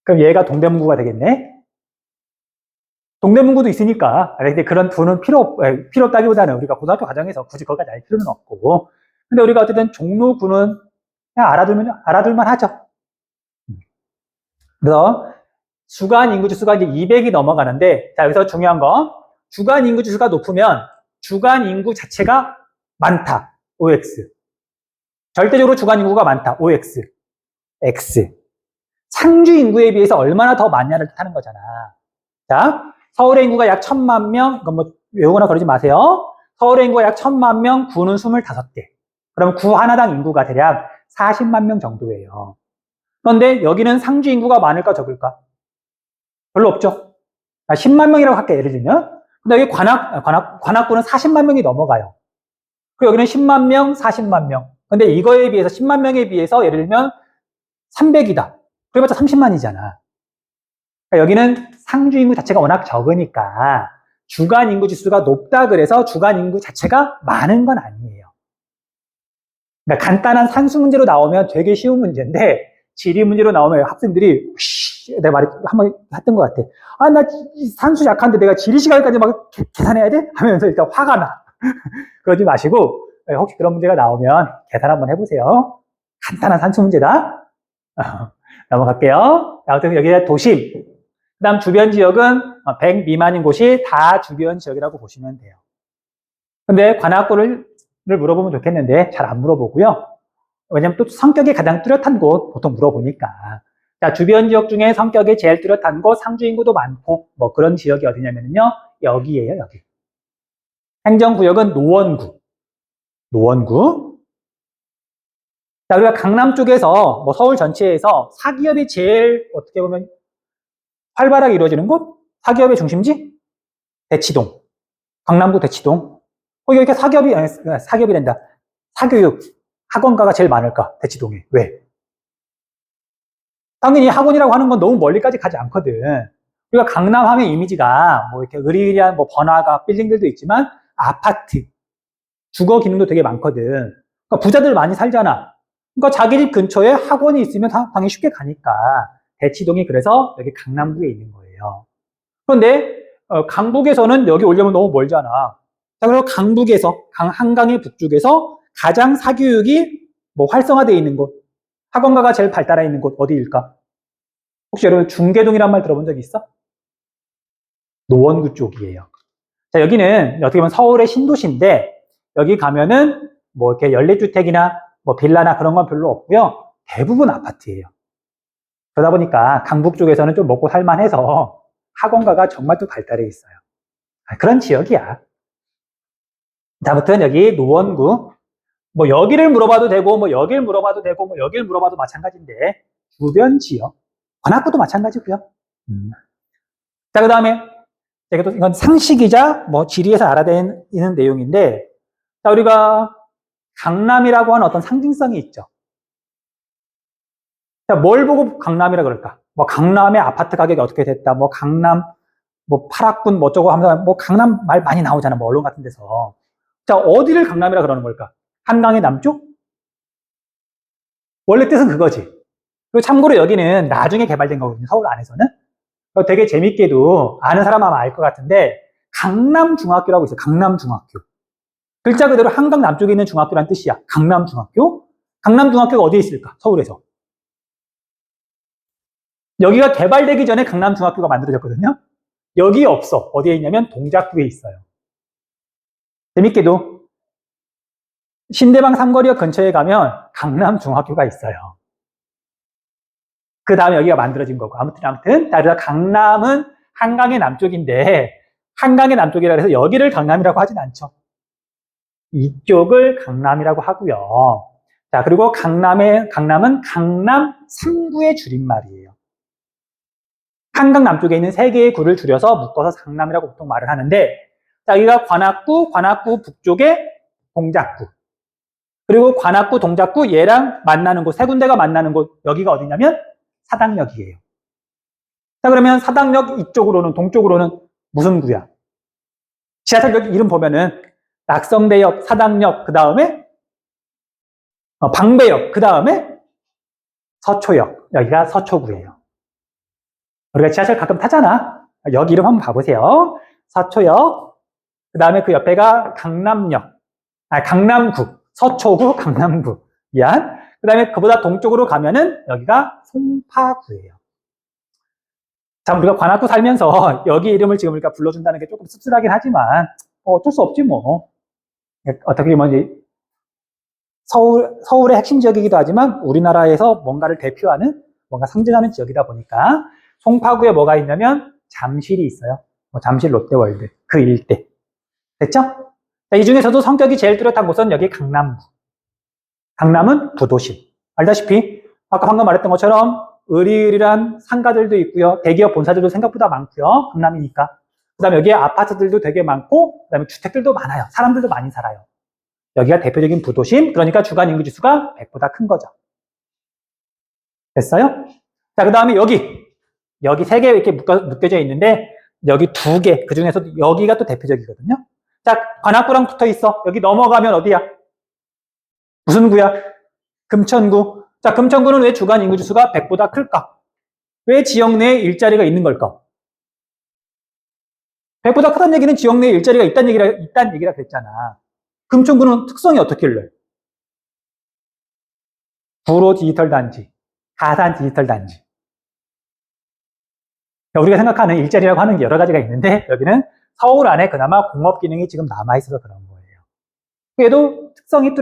그럼 얘가 동대문구가 되겠네. 동대문구도 있으니까. 근데 그런 구는 필요 없다기보다는 우리가 고등학교 과정에서 굳이 거기까지 알 필요는 없고. 근데 우리가 어쨌든 종로구는 그냥 알아둘만 하죠. 그래서 주간 인구 지수가 이제 200이 넘어가는데, 자, 여기서 중요한 거, 주간 인구 지수가 높으면 주간 인구 자체가 많다. OX. 절대적으로 주간 인구가 많다. OX. X. 상주 인구에 비해서 얼마나 더 많냐를 뜻하는 거잖아. 자, 서울의 인구가 약 1000만 명, 이건 뭐 외우거나 그러지 마세요. 서울의 인구가 약 1000만 명, 구는 25개. 그럼 구 하나당 인구가 대략 40만 명 정도예요. 그런데 여기는 상주 인구가 많을까 적을까? 별로 없죠. 10만 명이라고 할게, 예를 들면. 근데 여기 관악구는 40만 명이 넘어가요. 그리고 여기는 10만 명, 40만 명. 근데 이거에 비해서 10만 명에 비해서 예를 들면 300이다. 그래봤자 30만이잖아. 그러니까 여기는 상주 인구 자체가 워낙 적으니까 주간 인구 지수가 높다 그래서 주간 인구 자체가 많은 건 아니에요. 그러니까 간단한 산수 문제로 나오면 되게 쉬운 문제인데 지리 문제로 나오면 학생들이 내가 말이 한번 했던 것 같아. 아, 나 산수 약한데 내가 지리 시간까지 막 계산해야 돼? 하면서 일단 화가 나. 그러지 마시고 혹시 그런 문제가 나오면 계산 한번 해보세요. 간단한 산수 문제다. 넘어갈게요. 아무튼 여기에 도심. 그다음 주변 지역은 100 미만인 곳이 다 주변 지역이라고 보시면 돼요. 근데 관악구를 물어보면 좋겠는데 잘 안 물어보고요. 왜냐면 또 성격이 가장 뚜렷한 곳 보통 물어보니까. 자, 주변 지역 중에 성격이 제일 뚜렷한 곳, 상주 인구도 많고 뭐 그런 지역이 어디냐면요. 여기예요, 여기. 행정구역은 노원구. 노원구. 자, 우리가 강남 쪽에서 뭐 서울 전체에서 사기업이 제일 어떻게 보면 활발하게 이루어지는 곳? 사기업의 중심지? 대치동. 강남구 대치동. 거기 이렇게 사기업이 된다. 사교육, 학원가가 제일 많을까? 대치동에. 왜? 당연히 학원이라고 하는 건 너무 멀리까지 가지 않거든. 우리가 강남 하면 이미지가 뭐 이렇게 으리으리한 뭐 번화가, 빌딩들도 있지만 아파트, 주거 기능도 되게 많거든. 그러니까 부자들 많이 살잖아. 그러니까 자기 집 근처에 학원이 있으면 당연히 쉽게 가니까 대치동이 그래서 여기 강남구에 있는 거예요. 그런데 강북에서는 여기 오려면 너무 멀잖아. 자, 그리고 강북에서 한강의 북쪽에서 가장 사교육이 뭐 활성화되어 있는 곳, 학원가가 제일 발달해 있는 곳 어디일까? 혹시 여러분 중계동이란 말 들어본 적 있어? 노원구 쪽이에요. 자, 여기는 어떻게 보면 서울의 신도시인데 여기 가면은 뭐 이렇게 연립주택이나 뭐 빌라나 그런 건 별로 없고요. 대부분 아파트예요. 그러다 보니까 강북 쪽에서는 좀 먹고 살만해서 학원가가 정말 또 발달해 있어요. 그런 지역이야. 자, 아무튼 여기 노원구. 뭐 여기를 물어봐도 되고, 뭐 여기를 물어봐도 되고, 뭐 여기를 물어봐도 마찬가지인데 주변 지역. 관악구도 마찬가지고요. 자, 그 다음에 이건 상식이자 뭐 지리에서 알아내는 내용인데, 자, 우리가 강남이라고 하는 어떤 상징성이 있죠. 자, 뭘 보고 강남이라 그럴까? 뭐 강남의 아파트 가격이 어떻게 됐다, 뭐 강남, 뭐 8학군 뭐 어쩌고 하면서 뭐 강남 말 많이 나오잖아, 뭐 언론 같은 데서. 자, 어디를 강남이라 그러는 걸까? 한강의 남쪽? 원래 뜻은 그거지. 그리고 참고로 여기는 나중에 개발된 거거든요, 서울 안에서는. 되게 재밌게도 아는 사람 아마 알 것 같은데 강남중학교라고 있어요. 강남중학교. 글자 그대로 한강 남쪽에 있는 중학교란 뜻이야. 강남중학교. 강남중학교가 어디에 있을까? 서울에서. 여기가 개발되기 전에 강남중학교가 만들어졌거든요. 여기 없어. 어디에 있냐면 동작구에 있어요. 재밌게도 신대방 삼거리역 근처에 가면 강남중학교가 있어요. 그 다음에 여기가 만들어진 거고. 아무튼. 자, 그래서 강남은 한강의 남쪽인데 한강의 남쪽이라 해서 여기를 강남이라고 하진 않죠. 이쪽을 강남이라고 하고요. 자, 그리고 강남은 강남 3구의 줄임말이에요. 한강 남쪽에 있는 세 개의 구를 줄여서 묶어서 강남이라고 보통 말을 하는데, 자, 여기가 관악구 북쪽에 동작구. 그리고 관악구, 동작구 얘랑 만나는 곳, 세 군데가 만나는 곳, 여기가 어디냐면 사당역이에요. 자, 그러면 사당역 이쪽으로는, 동쪽으로는 무슨 구야? 지하철역 이름 보면은 낙성대역, 사당역, 그 다음에 방배역, 그 다음에 서초역. 여기가 서초구예요. 우리가 지하철 가끔 타잖아. 여기 이름 한번 봐보세요. 서초역. 그 다음에 그 옆에가 강남역. 강남구. 서초구, 강남구. 미안. 그 다음에 그보다 동쪽으로 가면은 여기가 송파구예요. 자, 우리가 관악구 살면서 여기 이름을 지금 우리가 불러준다는 게 조금 씁쓸하긴 하지만 어쩔 수 없지 뭐. 어떻게 보면 서울의 핵심 지역이기도 하지만 우리나라에서 뭔가를 대표하는, 뭔가 상징하는 지역이다 보니까 송파구에 뭐가 있냐면 잠실이 있어요. 뭐 잠실 롯데월드 그 일대. 됐죠? 자, 이 중에서도 성격이 제일 뚜렷한 곳은 여기 강남구. 강남은 부도심. 알다시피 아까 방금 말했던 것처럼 으리으리한 상가들도 있고요. 대기업 본사들도 생각보다 많고요. 강남이니까. 그 다음에 여기에 아파트들도 되게 많고 그 다음에 주택들도 많아요. 사람들도 많이 살아요. 여기가 대표적인 부도심, 그러니까 주간 인구 지수가 100보다 큰 거죠. 됐어요? 자, 그 다음에 여기 세 개 이렇게 묶여져 있는데 여기 두 개, 그 중에서도 여기가 또 대표적이거든요. 자, 관악구랑 붙어 있어. 여기 넘어가면 어디야? 무슨 구야? 금천구. 자, 금천구는 왜 주간 인구 지수가 100보다 클까? 왜 지역 내에 일자리가 있는 걸까? 100보다 크다는 얘기는 지역 내에 일자리가 있다는 얘기라 그랬잖아. 금천구는 특성이 어떻길래? 구로 디지털 단지, 가산 디지털 단지. 우리가 생각하는 일자리라고 하는 게 여러 가지가 있는데 여기는 서울 안에 그나마 공업 기능이 지금 남아있어서 그런 거예요. 그래도 특징이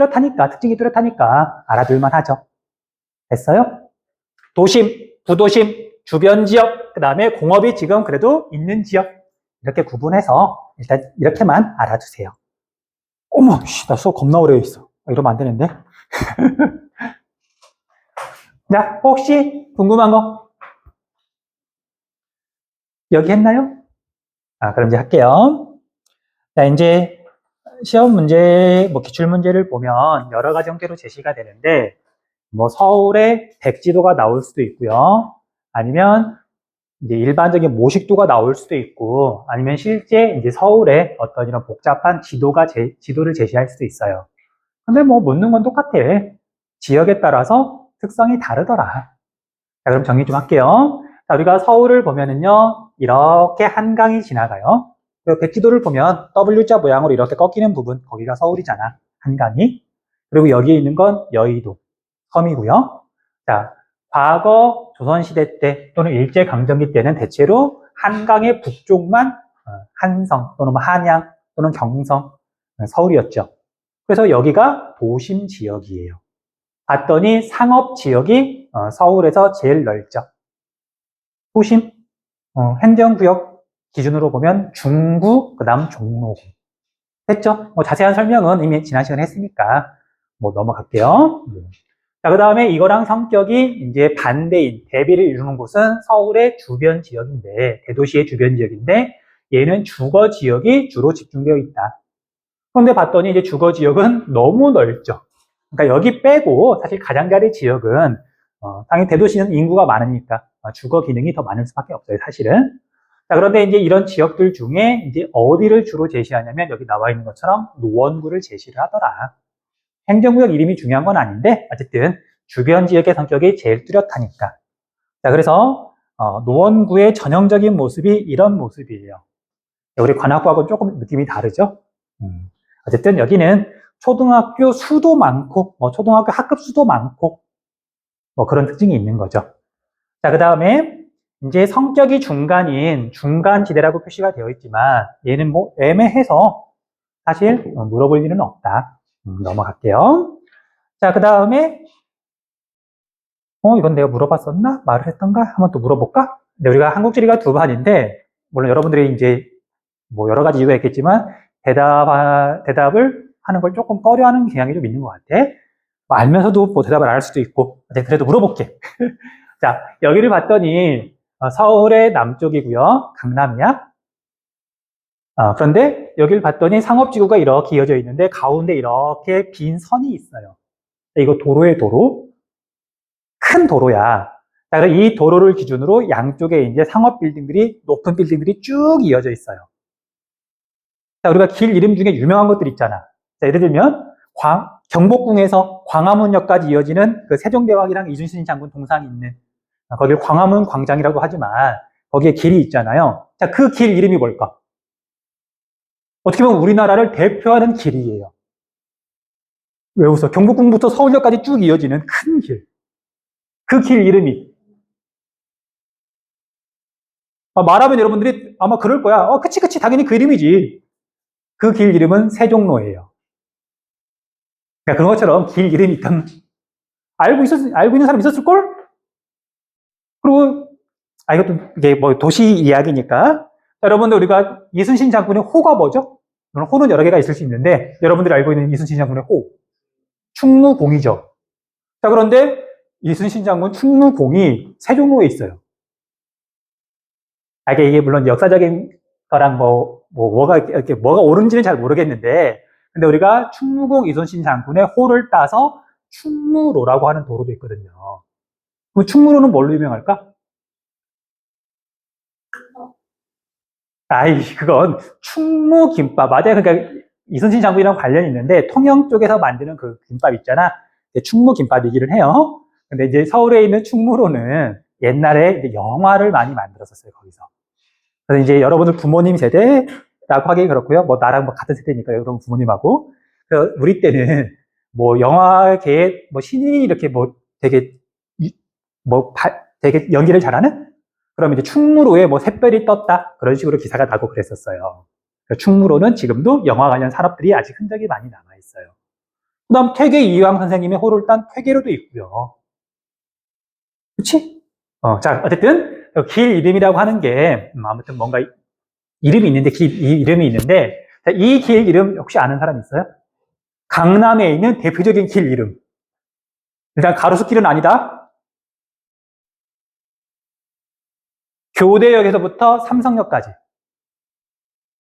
뚜렷하니까 알아둘만 하죠. 됐어요? 도심, 부도심, 주변 지역, 그 다음에 공업이 지금 그래도 있는 지역 이렇게 구분해서 일단 이렇게만 알아두세요. 어머, 나 수업 겁나 오래 했어. 이러면 안 되는데. 자, 혹시 궁금한 거? 여기 했나요? 그럼 이제 할게요. 자, 이제 시험 문제, 기출 문제를 보면 여러 가지 형태로 제시가 되는데, 서울의 백지도가 나올 수도 있고요. 아니면 이제 일반적인 모식도가 나올 수도 있고, 아니면 실제 이제 서울의 어떤 이런 복잡한 지도를 제시할 수도 있어요. 근데 묻는 건 똑같아. 지역에 따라서 특성이 다르더라. 자, 그럼 정리 좀 할게요. 자, 우리가 서울을 보면은요, 이렇게 한강이 지나가요. 그리고 백지도를 보면 W자 모양으로 이렇게 꺾이는 부분, 거기가 서울이잖아. 한강이. 그리고 여기에 있는 건 여의도, 섬이고요. 자, 과거 조선시대 때 또는 일제강점기 때는 대체로 한강의 북쪽만 한성 또는 한양 또는 경성, 서울이었죠. 그래서 여기가 도심 지역이에요. 봤더니 상업 지역이 서울에서 제일 넓죠. 도심, 행정구역 기준으로 보면 중구, 그 다음 종로구. 됐죠? 자세한 설명은 이미 지난 시간에 했으니까 넘어갈게요. 자, 그 다음에 이거랑 성격이 이제 반대인, 대비를 이루는 곳은 서울의 주변 지역인데, 대도시의 주변 지역인데, 얘는 주거 지역이 주로 집중되어 있다. 그런데 봤더니 이제 주거 지역은 너무 넓죠. 그러니까 여기 빼고 사실 가장자리 지역은 당연히 대도시는 인구가 많으니까 주거 기능이 더 많을 수밖에 없어요, 사실은. 자, 그런데 이제 이런 지역들 중에 이제 어디를 주로 제시하냐면 여기 나와 있는 것처럼 노원구를 제시를 하더라. 행정구역 이름이 중요한 건 아닌데 어쨌든 주변 지역의 성격이 제일 뚜렷하니까. 자, 그래서 노원구의 전형적인 모습이 이런 모습이에요. 우리 관악구하고 조금 느낌이 다르죠? 어쨌든 여기는 초등학교 수도 많고, 초등학교 학급 수도 많고, 그런 특징이 있는 거죠. 자, 그 다음에 이제 성격이 중간인 중간지대라고 표시가 되어 있지만 얘는 애매해서 사실 물어볼 일은 없다. 넘어갈게요. 자, 그 다음에 이건 내가 물어봤었나? 말을 했던가? 한번 또 물어볼까? 근데 우리가 한국지리가 두 반인데 물론 여러분들이 이제 여러 가지 이유가 있겠지만 대답을 하는 걸 조금 꺼려하는 경향이 좀 있는 것 같아. 알면서도 대답을 안 할 수도 있고 그래도 물어볼게. 자, 여기를 봤더니 서울의 남쪽이고요. 강남이야. 그런데 여기를 봤더니 상업지구가 이렇게 이어져 있는데 가운데 이렇게 빈 선이 있어요. 이거 도로의 도로. 큰 도로야. 자, 그럼 이 도로를 기준으로 양쪽에 이제 상업 빌딩들이, 높은 빌딩들이 쭉 이어져 있어요. 자, 우리가 길 이름 중에 유명한 것들 있잖아. 자, 예를 들면, 경복궁에서 광화문역까지 이어지는 그 세종대왕이랑 이순신 장군 동상이 있는, 거길 광화문 광장이라고 하지만, 거기에 길이 있잖아요. 자, 그 길 이름이 뭘까? 어떻게 보면 우리나라를 대표하는 길이에요. 왜 웃어? 경복궁부터 서울역까지 쭉 이어지는 큰 길. 그 길 이름이. 말하면 여러분들이 아마 그럴 거야. 그치, 당연히 그 이름이지. 그 길 이름은 세종로예요. 그러니까 그런 것처럼 길 이름이 있던, 알고 있는 사람 있었을걸? 그리고, 이것도 이게 도시 이야기니까. 여러분들 우리가 이순신 장군의 호가 뭐죠? 물론 호는 여러 개가 있을 수 있는데, 여러분들이 알고 있는 이순신 장군의 호. 충무공이죠. 자, 그런데 이순신 장군 충무공이 세종로에 있어요. 이게 물론 역사적인 거랑 뭐가 옳은지는 잘 모르겠는데, 근데 우리가 충무공 이순신 장군의 호를 따서 충무로라고 하는 도로도 있거든요. 그럼 충무로는 뭘로 유명할까? 그건 충무김밥. 맞아요. 그러니까 이순신 장군이랑 관련이 있는데, 통영 쪽에서 만드는 그 김밥 있잖아. 충무김밥이기를 해요. 근데 이제 서울에 있는 충무로는 옛날에 이제 영화를 많이 만들었었어요, 거기서. 그래서 이제 여러분들 부모님 세대라고 하기 그렇고요. 나랑 같은 세대니까 여러분 부모님하고. 그래서 우리 때는 영화계에 신인이 이렇게 되게 되게 연기를 잘하는 그러면 이제 충무로에 뭐 샛별이 떴다. 그런 식으로 기사가 나고 그랬었어요. 충무로는 지금도 영화 관련 산업들이 아직 흔적이 많이 남아있어요. 그 다음 퇴계 이황 선생님의 호를 딴 퇴계로도 있고요. 그치? 자, 어쨌든 길 이름이라고 하는 게 아무튼 뭔가 이름이 있는데 이름이 있는데 이 길 이름 혹시 아는 사람 있어요? 강남에 있는 대표적인 길 이름. 일단 가로수길은 아니다. 교대역에서부터 삼성역까지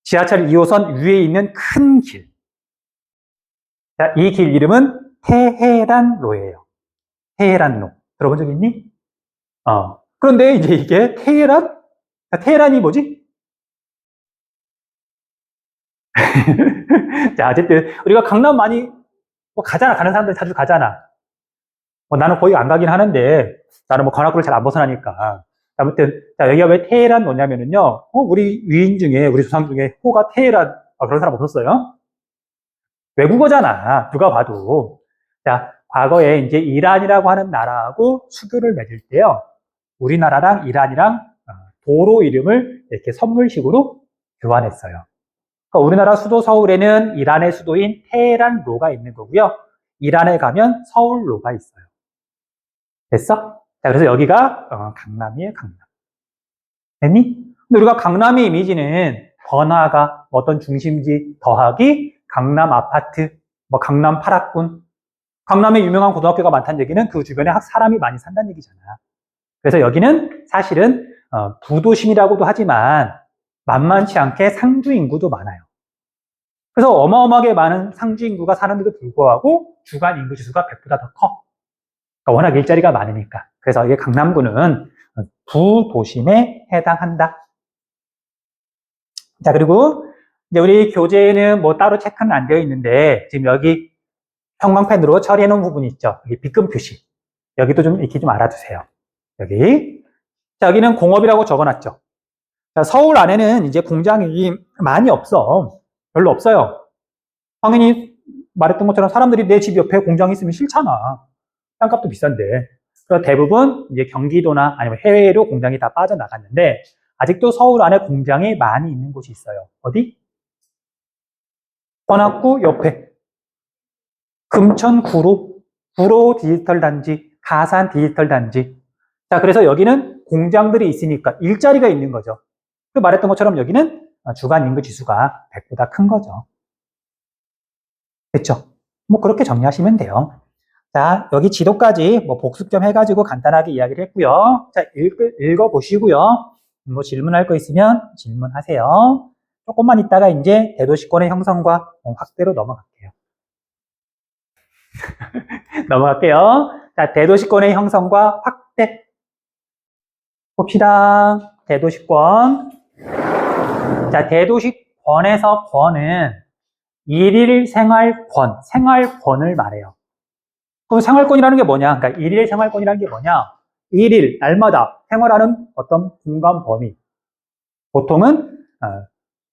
지하철 2호선 위에 있는 큰 길. 자, 이 길 이름은 테헤란로예요. 테헤란로. 들어본 적 있니? 그런데 이제 이게 테헤란? 테헤란이 뭐지? 자, 어쨌든 우리가 강남 많이 뭐 가잖아. 가는 사람들 자주 가잖아. 나는 거의 안 가긴 하는데 나는 뭐 관악구를 잘 안 벗어나니까. 아무튼 자, 여기가 왜 테헤란 뭐냐면은요. 우리 위인 중에 우리 조상 중에 호가 테헤란 그런 사람 없었어요? 외국어잖아. 누가 봐도. 자, 과거에 이제 이란이라고 하는 나라하고 수교를 맺을 때요. 우리나라랑 이란이랑 도로 이름을 이렇게 선물식으로 교환했어요. 그러니까 우리나라 수도 서울에는 이란의 수도인 테헤란로가 있는 거고요. 이란에 가면 서울로가 있어요. 됐어? 자, 그래서 여기가 강남이에요, 강남. 됐니? 근데 우리가 강남의 이미지는 번화가, 어떤 중심지 더하기 강남 아파트, 뭐 강남 파락군, 강남에 유명한 고등학교가 많다는 얘기는 그 주변에 사람이 많이 산다는 얘기잖아. 그래서 여기는 사실은 부도심이라고도 하지만 만만치 않게 상주 인구도 많아요. 그래서 어마어마하게 많은 상주 인구가 사는데도 불구하고 주간 인구 지수가 100보다 더 커. 그러니까 워낙 일자리가 많으니까. 그래서 이게 강남구는 부도심에 해당한다. 자, 그리고 이제 우리 교재에는 뭐 따로 체크는 안 되어 있는데 지금 여기 형광펜으로 처리해 놓은 부분이 있죠. 여기 빗금 표시. 여기도 좀 이렇게 좀 알아두세요. 여기. 자, 여기는 공업이라고 적어놨죠. 자, 서울 안에는 이제 공장이 많이 없어. 별로 없어요. 당연히 말했던 것처럼 사람들이 내 집 옆에 공장이 있으면 싫잖아. 땅값도 비싼데. 그래서 대부분 이제 경기도나 아니면 해외로 공장이 다 빠져나갔는데 아직도 서울 안에 공장이 많이 있는 곳이 있어요. 어디? 관악구 옆에. 금천 구로 디지털 단지, 가산 디지털 단지. 자, 그래서 여기는 공장들이 있으니까 일자리가 있는 거죠. 그 말했던 것처럼 여기는 주간 인구 지수가 100보다 큰 거죠. 됐죠? 뭐 그렇게 정리하시면 돼요. 자, 여기 지도까지 뭐 복습 좀 해가지고 간단하게 이야기를 했고요. 자, 읽어보시고요. 뭐 질문할 거 있으면 질문하세요. 조금만 있다가 이제 대도시권의 형성과 확대로 넘어갈게요. 넘어갈게요. 자, 대도시권의 형성과 확대. 봅시다. 대도시권. 자, 대도시권에서 권은 일일 생활권, 생활권을 말해요. 그럼 생활권이라는 게 뭐냐? 그러니까 일일 생활권이라는 게 뭐냐? 일일, 날마다 생활하는 어떤 공간 범위. 보통은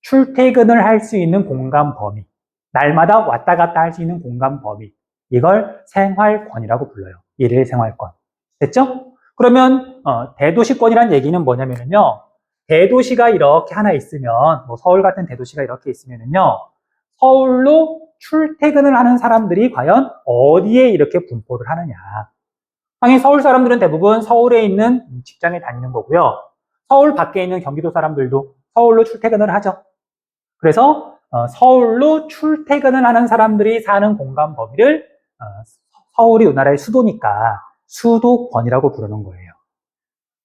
출퇴근을 할 수 있는 공간 범위. 날마다 왔다 갔다 할 수 있는 공간 범위. 이걸 생활권이라고 불러요. 일일 생활권. 됐죠? 그러면 대도시권이라는 얘기는 뭐냐면요. 대도시가 이렇게 하나 있으면, 뭐 서울 같은 대도시가 이렇게 있으면요. 서울로 출퇴근을 하는 사람들이 과연 어디에 이렇게 분포를 하느냐. 당연히 서울 사람들은 대부분 서울에 있는 직장에 다니는 거고요. 서울 밖에 있는 경기도 사람들도 서울로 출퇴근을 하죠. 그래서 서울로 출퇴근을 하는 사람들이 사는 공간 범위를 서울이 우리나라의 수도니까 수도권이라고 부르는 거예요.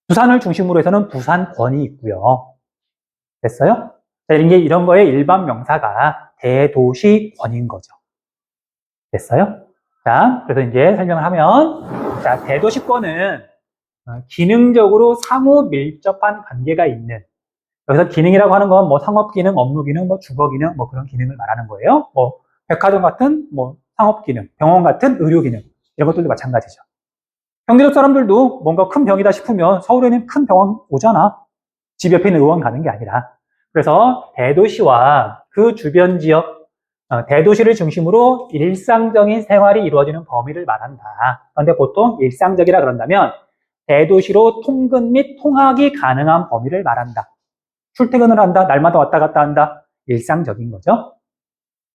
부산을 중심으로 해서는 부산권이 있고요. 됐어요? 자, 이런 거의 일반 명사가 대도시권인 거죠. 됐어요? 자, 그래서 이제 설명을 하면, 자, 대도시권은 기능적으로 상호 밀접한 관계가 있는, 여기서 기능이라고 하는 건 뭐 상업 기능, 업무 기능, 뭐 주거 기능, 뭐 그런 기능을 말하는 거예요. 뭐 백화점 같은 뭐 상업 기능, 병원 같은 의료 기능, 이런 것들도 마찬가지죠. 경기도 사람들도 뭔가 큰 병이다 싶으면 서울에는 큰 병원 오잖아. 집 옆에 있는 의원 가는 게 아니라. 그래서 대도시와 그 주변 지역, 대도시를 중심으로 일상적인 생활이 이루어지는 범위를 말한다. 그런데 보통 일상적이라 그런다면 대도시로 통근 및 통학이 가능한 범위를 말한다. 출퇴근을 한다. 날마다 왔다 갔다 한다. 일상적인 거죠.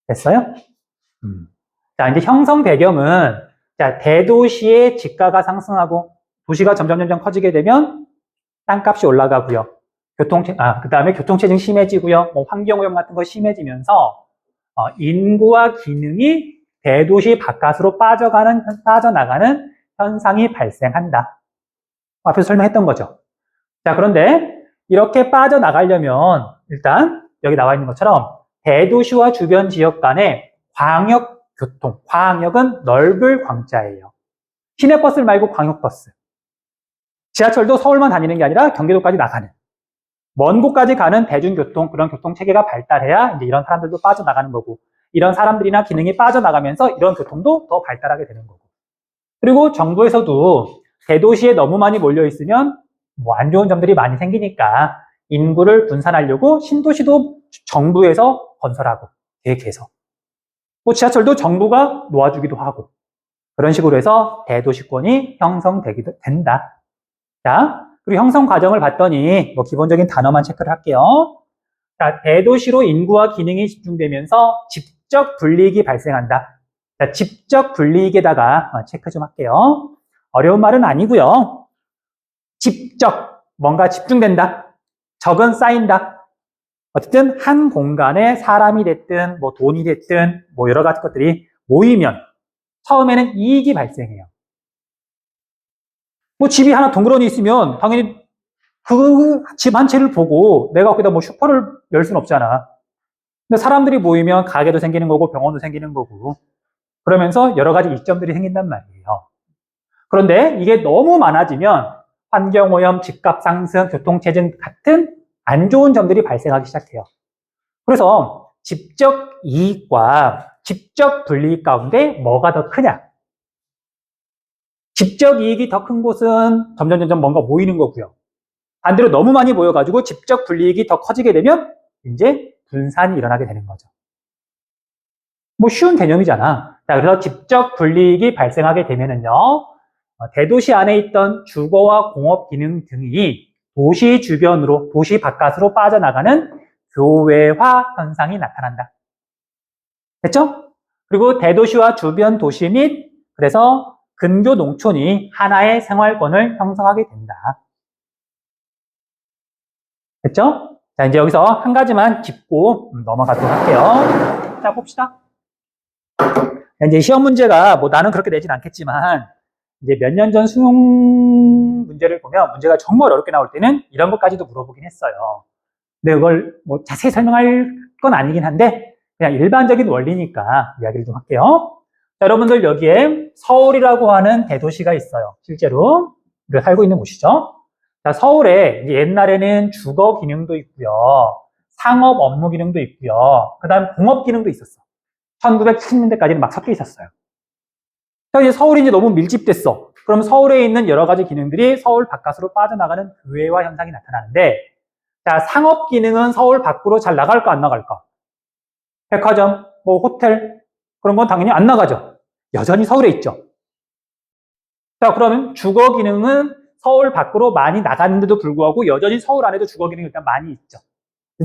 됐어요? 자, 이제 형성 배경은 자, 대도시의 집가가 상승하고 도시가 점점 커지게 되면 땅값이 올라가고요. 그다음에 교통체증 심해지고요. 뭐 환경오염 같은 거 심해지면서 인구와 기능이 대도시 바깥으로 빠져나가는 현상이 발생한다. 앞에서 설명했던 거죠. 자, 그런데 이렇게 빠져나가려면 일단 여기 나와 있는 것처럼 대도시와 주변 지역 간의 광역교통, 광역은 넓을 광자예요. 시내버스 말고 광역버스. 지하철도 서울만 다니는 게 아니라 경기도까지 나가는. 먼 곳까지 가는 대중교통, 그런 교통체계가 발달해야 이제 이런 사람들도 빠져나가는 거고, 이런 사람들이나 기능이 빠져나가면서 이런 교통도 더 발달하게 되는 거고. 그리고 정부에서도 대도시에 너무 많이 몰려 있으면 뭐 안 좋은 점들이 많이 생기니까 인구를 분산하려고 신도시도 정부에서 건설하고 계획해서 뭐 지하철도 정부가 놓아주기도 하고 그런 식으로 해서 대도시권이 형성되기도 된다. 자, 그리고 형성 과정을 봤더니 뭐 기본적인 단어만 체크를 할게요. 자, 대도시로 인구와 기능이 집중되면서 집적 불이익이 발생한다. 자, 집적 불이익에다가 체크 좀 할게요. 어려운 말은 아니고요. 집적, 뭔가 집중된다. 적은 쌓인다. 어쨌든 한 공간에 사람이 됐든 뭐 돈이 됐든 뭐 여러 가지 것들이 모이면 처음에는 이익이 발생해요. 뭐 집이 하나 덩그러니 있으면 당연히 그 집 한 채를 보고 내가 거기다 뭐 슈퍼를 열 수는 없잖아. 근데 사람들이 모이면 가게도 생기는 거고 병원도 생기는 거고 그러면서 여러 가지 이점들이 생긴단 말이에요. 그런데 이게 너무 많아지면 환경오염, 집값 상승, 교통체증 같은 안 좋은 점들이 발생하기 시작해요. 그래서 집적 이익과 집적 불이익 가운데 뭐가 더 크냐? 집적 이익이 더 큰 곳은 점점 뭔가 모이는 거고요. 반대로 너무 많이 모여가지고 집적 불이익이 더 커지게 되면 이제 분산이 일어나게 되는 거죠. 뭐 쉬운 개념이잖아. 자, 그래서 집적 불이익이 발생하게 되면은요, 대도시 안에 있던 주거와 공업 기능 등이 도시 주변으로, 도시 바깥으로 빠져나가는 교외화 현상이 나타난다. 됐죠? 그리고 대도시와 주변 도시 및 그래서 근교 농촌이 하나의 생활권을 형성하게 된다. 됐죠? 자, 이제 여기서 한 가지만 짚고 넘어가도록 할게요. 자, 봅시다. 이제 시험 문제가 뭐 나는 그렇게 내진 않겠지만 이제 몇 년 전 수능 문제를 보면 문제가 정말 어렵게 나올 때는 이런 것까지도 물어보긴 했어요. 근데 그걸 뭐 자세히 설명할 건 아니긴 한데 그냥 일반적인 원리니까 이야기를 좀 할게요. 자, 여러분들 여기에 서울이라고 하는 대도시가 있어요. 실제로 우리가 살고 있는 곳이죠. 자, 서울에 옛날에는 주거 기능도 있고요. 상업 업무 기능도 있고요. 그 다음 공업 기능도 있었어. 1970년대까지는 막 섞여 있었어요. 자, 이제 서울이 이제 너무 밀집됐어. 그럼 서울에 있는 여러 가지 기능들이 서울 바깥으로 빠져나가는 교외화 현상이 나타나는데, 자, 상업 기능은 서울 밖으로 잘 나갈까, 안 나갈까? 백화점, 뭐 호텔, 그런 건 당연히 안 나가죠. 여전히 서울에 있죠. 자, 그러면 주거 기능은 서울 밖으로 많이 나갔는데도 불구하고 여전히 서울 안에도 주거 기능이 일단 많이 있죠.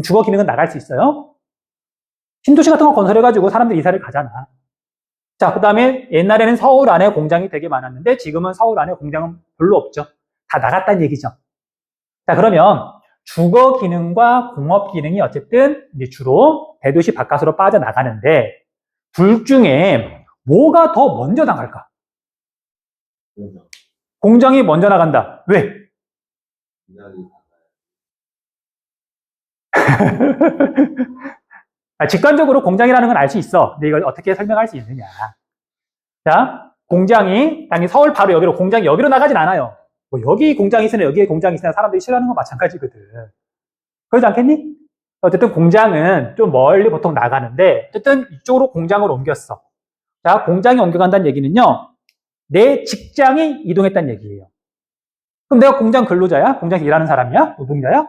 주거 기능은 나갈 수 있어요. 신도시 같은 거 건설해가지고 사람들이 이사를 가잖아. 자, 그 다음에 옛날에는 서울 안에 공장이 되게 많았는데 지금은 서울 안에 공장은 별로 없죠. 다 나갔다는 얘기죠. 자, 그러면 주거 기능과 공업 기능이 어쨌든 이제 주로 대도시 바깥으로 빠져나가는데 둘 중에 뭐가 더 먼저 나갈까? 공장이 먼저 나간다. 왜? 직관적으로 공장이라는 건 알 수 있어. 근데 이걸 어떻게 설명할 수 있느냐. 자, 공장이, 당연히 서울 바로 여기로, 공장이 여기로 나가진 않아요. 뭐 여기 공장이 있으나 여기에 공장이 있으나 사람들이 싫어하는 건 마찬가지거든. 그러지 않겠니? 어쨌든 공장은 좀 멀리 보통 나가는데, 어쨌든 이쪽으로 공장을 옮겼어. 자, 공장이 옮겨간다는 얘기는요, 내 직장이 이동했다는 얘기예요. 그럼 내가 공장 근로자야? 공장에서 일하는 사람이야? 노동자야?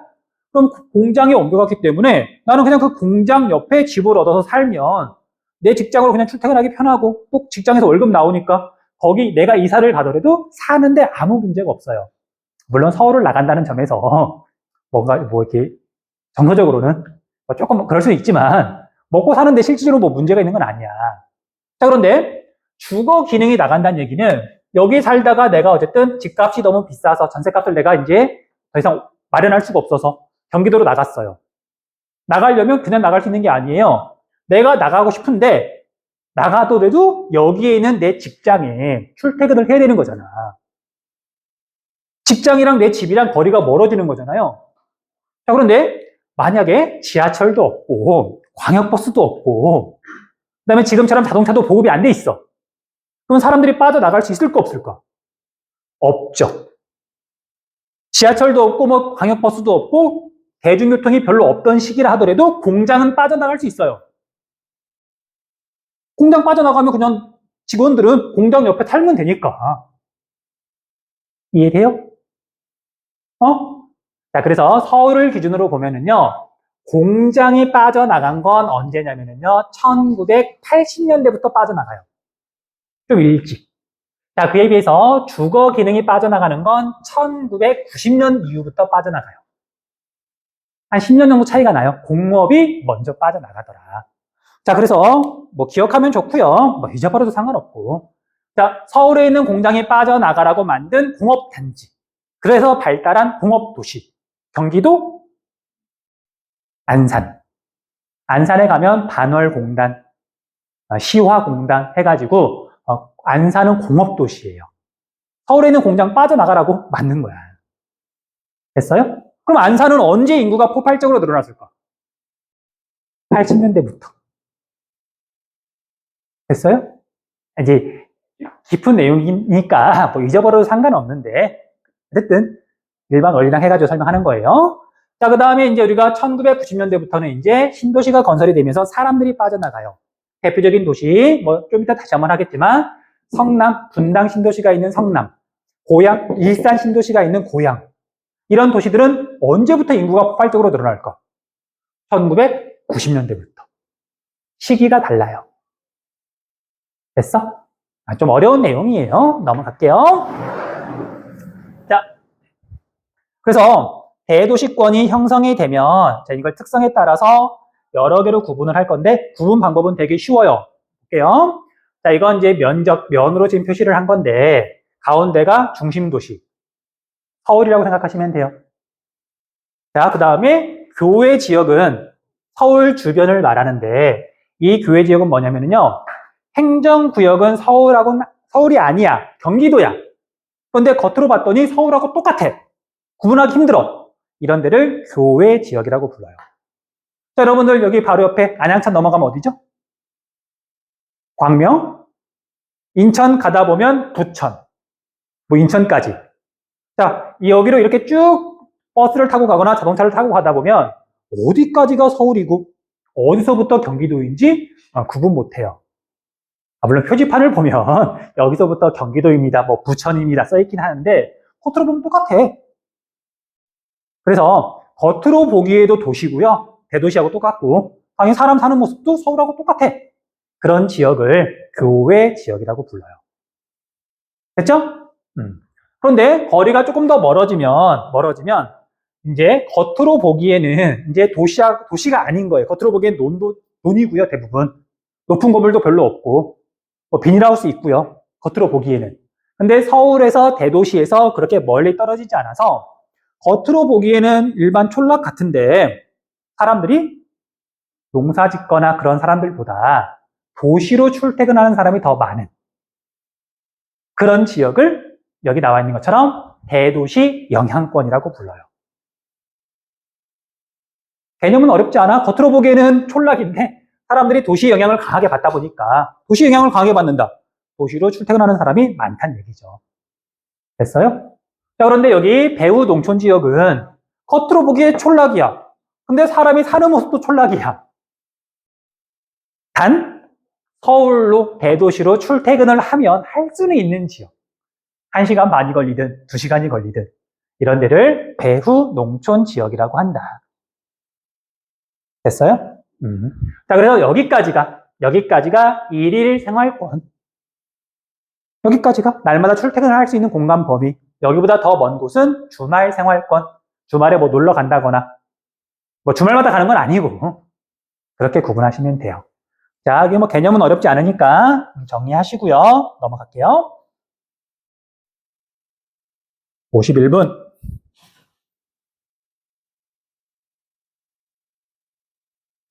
그럼 공장에 옮겨갔기 때문에 나는 그냥 그 공장 옆에 집을 얻어서 살면 내 직장으로 그냥 출퇴근하기 편하고 또 직장에서 월급 나오니까 거기 내가 이사를 가더라도 사는데 아무 문제가 없어요. 물론 서울을 나간다는 점에서 뭔가 뭐 이렇게 정서적으로는 뭐 조금 그럴 수도 있지만 먹고 사는데 실질적으로 뭐 문제가 있는 건 아니야. 자, 그런데 주거 기능이 나간다는 얘기는 여기 살다가 내가 어쨌든 집값이 너무 비싸서 전세값을 내가 이제 더 이상 마련할 수가 없어서 경기도로 나갔어요. 나가려면 그냥 나갈 수 있는 게 아니에요. 내가 나가고 싶은데 나가더라도 여기에 있는 내 직장에 출퇴근을 해야 되는 거잖아. 직장이랑 내 집이랑 거리가 멀어지는 거잖아요. 자, 그런데 만약에 지하철도 없고 광역버스도 없고 그다음에 지금처럼 자동차도 보급이 안 돼 있어. 그럼 사람들이 빠져나갈 수 있을까 없을까? 없죠. 지하철도 없고 뭐 광역버스도 없고 대중교통이 별로 없던 시기라 하더라도 공장은 빠져나갈 수 있어요. 공장 빠져나가면 그냥 직원들은 공장 옆에 살면 되니까. 이해돼요? 어? 자, 그래서 서울을 기준으로 보면은요, 공장이 빠져나간 건 언제냐면은요, 1980년대부터 빠져나가요. 좀 일찍. 자, 그에 비해서 주거 기능이 빠져나가는 건 1990년 이후부터 빠져나가요. 한 10년 정도 차이가 나요. 공업이 먼저 빠져나가더라. 자, 그래서 뭐 기억하면 좋고요. 뭐 잊어버려도 상관없고. 자, 서울에 있는 공장이 빠져나가라고 만든 공업단지. 그래서 발달한 공업도시. 경기도 안산. 안산에 가면 반월공단, 시화공단 해가지고 안산은 공업도시예요. 서울에 있는 공장 빠져나가라고 만든 거야. 됐어요? 그럼 안산은 언제 인구가 폭발적으로 늘어났을까? 80년대부터. 됐어요? 이제 깊은 내용이니까 뭐 잊어버려도 상관없는데 어쨌든 일반 원리랑 해가지고 설명하는 거예요. 자, 그 다음에 이제 우리가 1990년대부터는 이제 신도시가 건설이 되면서 사람들이 빠져나가요. 대표적인 도시, 뭐 좀 이따 다시 한번 하겠지만 성남, 분당 신도시가 있는 성남, 고양, 일산 신도시가 있는 고양. 이런 도시들은 언제부터 인구가 폭발적으로 늘어날까? 1990년대부터. 시기가 달라요. 됐어? 좀 어려운 내용이에요. 넘어갈게요. 자, 그래서 대도시권이 형성이 되면 이걸 특성에 따라서 여러 개로 구분을 할 건데 구분 방법은 되게 쉬워요. 볼게요. 자, 이건 이제 면으로 지금 표시를 한 건데 가운데가 중심도시. 서울이라고 생각하시면 돼요. 자, 그 다음에 교외 지역은 서울 주변을 말하는데 이 교외 지역은 뭐냐면요. 행정구역은 서울이 아니야. 경기도야. 그런데 겉으로 봤더니 서울하고 똑같아. 구분하기 힘들어. 이런 데를 교외 지역이라고 불러요. 자, 여러분들 여기 바로 옆에 안양천 넘어가면 어디죠? 광명. 인천 가다 보면 부천. 뭐 인천까지. 자, 여기로 이렇게 쭉 버스를 타고 가거나 자동차를 타고 가다 보면 어디까지가 서울이고 어디서부터 경기도인지 구분 못해요. 물론 표지판을 보면 여기서부터 경기도입니다, 뭐 부천입니다 써있긴 하는데 겉으로 보면 똑같아. 그래서 겉으로 보기에도 도시고요. 대도시하고 똑같고 당연히 사람 사는 모습도 서울하고 똑같아. 그런 지역을 교외 지역이라고 불러요. 됐죠? 그런데 거리가 조금 더 멀어지면 이제 겉으로 보기에는 이제 도시가 아닌 거예요. 겉으로 보기엔 논이고요, 대부분. 높은 건물도 별로 없고 뭐 비닐하우스 있고요. 겉으로 보기에는. 근데 서울에서 대도시에서 그렇게 멀리 떨어지지 않아서 겉으로 보기에는 일반 촌락 같은데 사람들이 농사 짓거나 그런 사람들보다 도시로 출퇴근하는 사람이 더 많은 그런 지역을 여기 나와 있는 것처럼 대도시 영향권이라고 불러요. 개념은 어렵지 않아. 겉으로 보기에는 촌락인데 사람들이 도시 영향을 강하게 받다 보니까 도시 영향을 강하게 받는다. 도시로 출퇴근하는 사람이 많다는 얘기죠. 됐어요? 자, 그런데 여기 배후 농촌 지역은 겉으로 보기에 촌락이야. 근데 사람이 사는 모습도 촌락이야. 단 서울로 대도시로 출퇴근을 하면 할 수는 있는 지역. 1시간 반이 걸리든 2시간이 걸리든 이런 데를 배후 농촌 지역이라고 한다. 됐어요? 자, 그래서 여기까지가 일일 생활권. 여기까지가 날마다 출퇴근을 할 수 있는 공간 범위. 여기보다 더 먼 곳은 주말 생활권. 주말에 뭐 놀러 간다거나, 뭐 주말마다 가는 건 아니고, 그렇게 구분하시면 돼요. 자, 여기 뭐 개념은 어렵지 않으니까 정리하시고요. 넘어갈게요. 51분.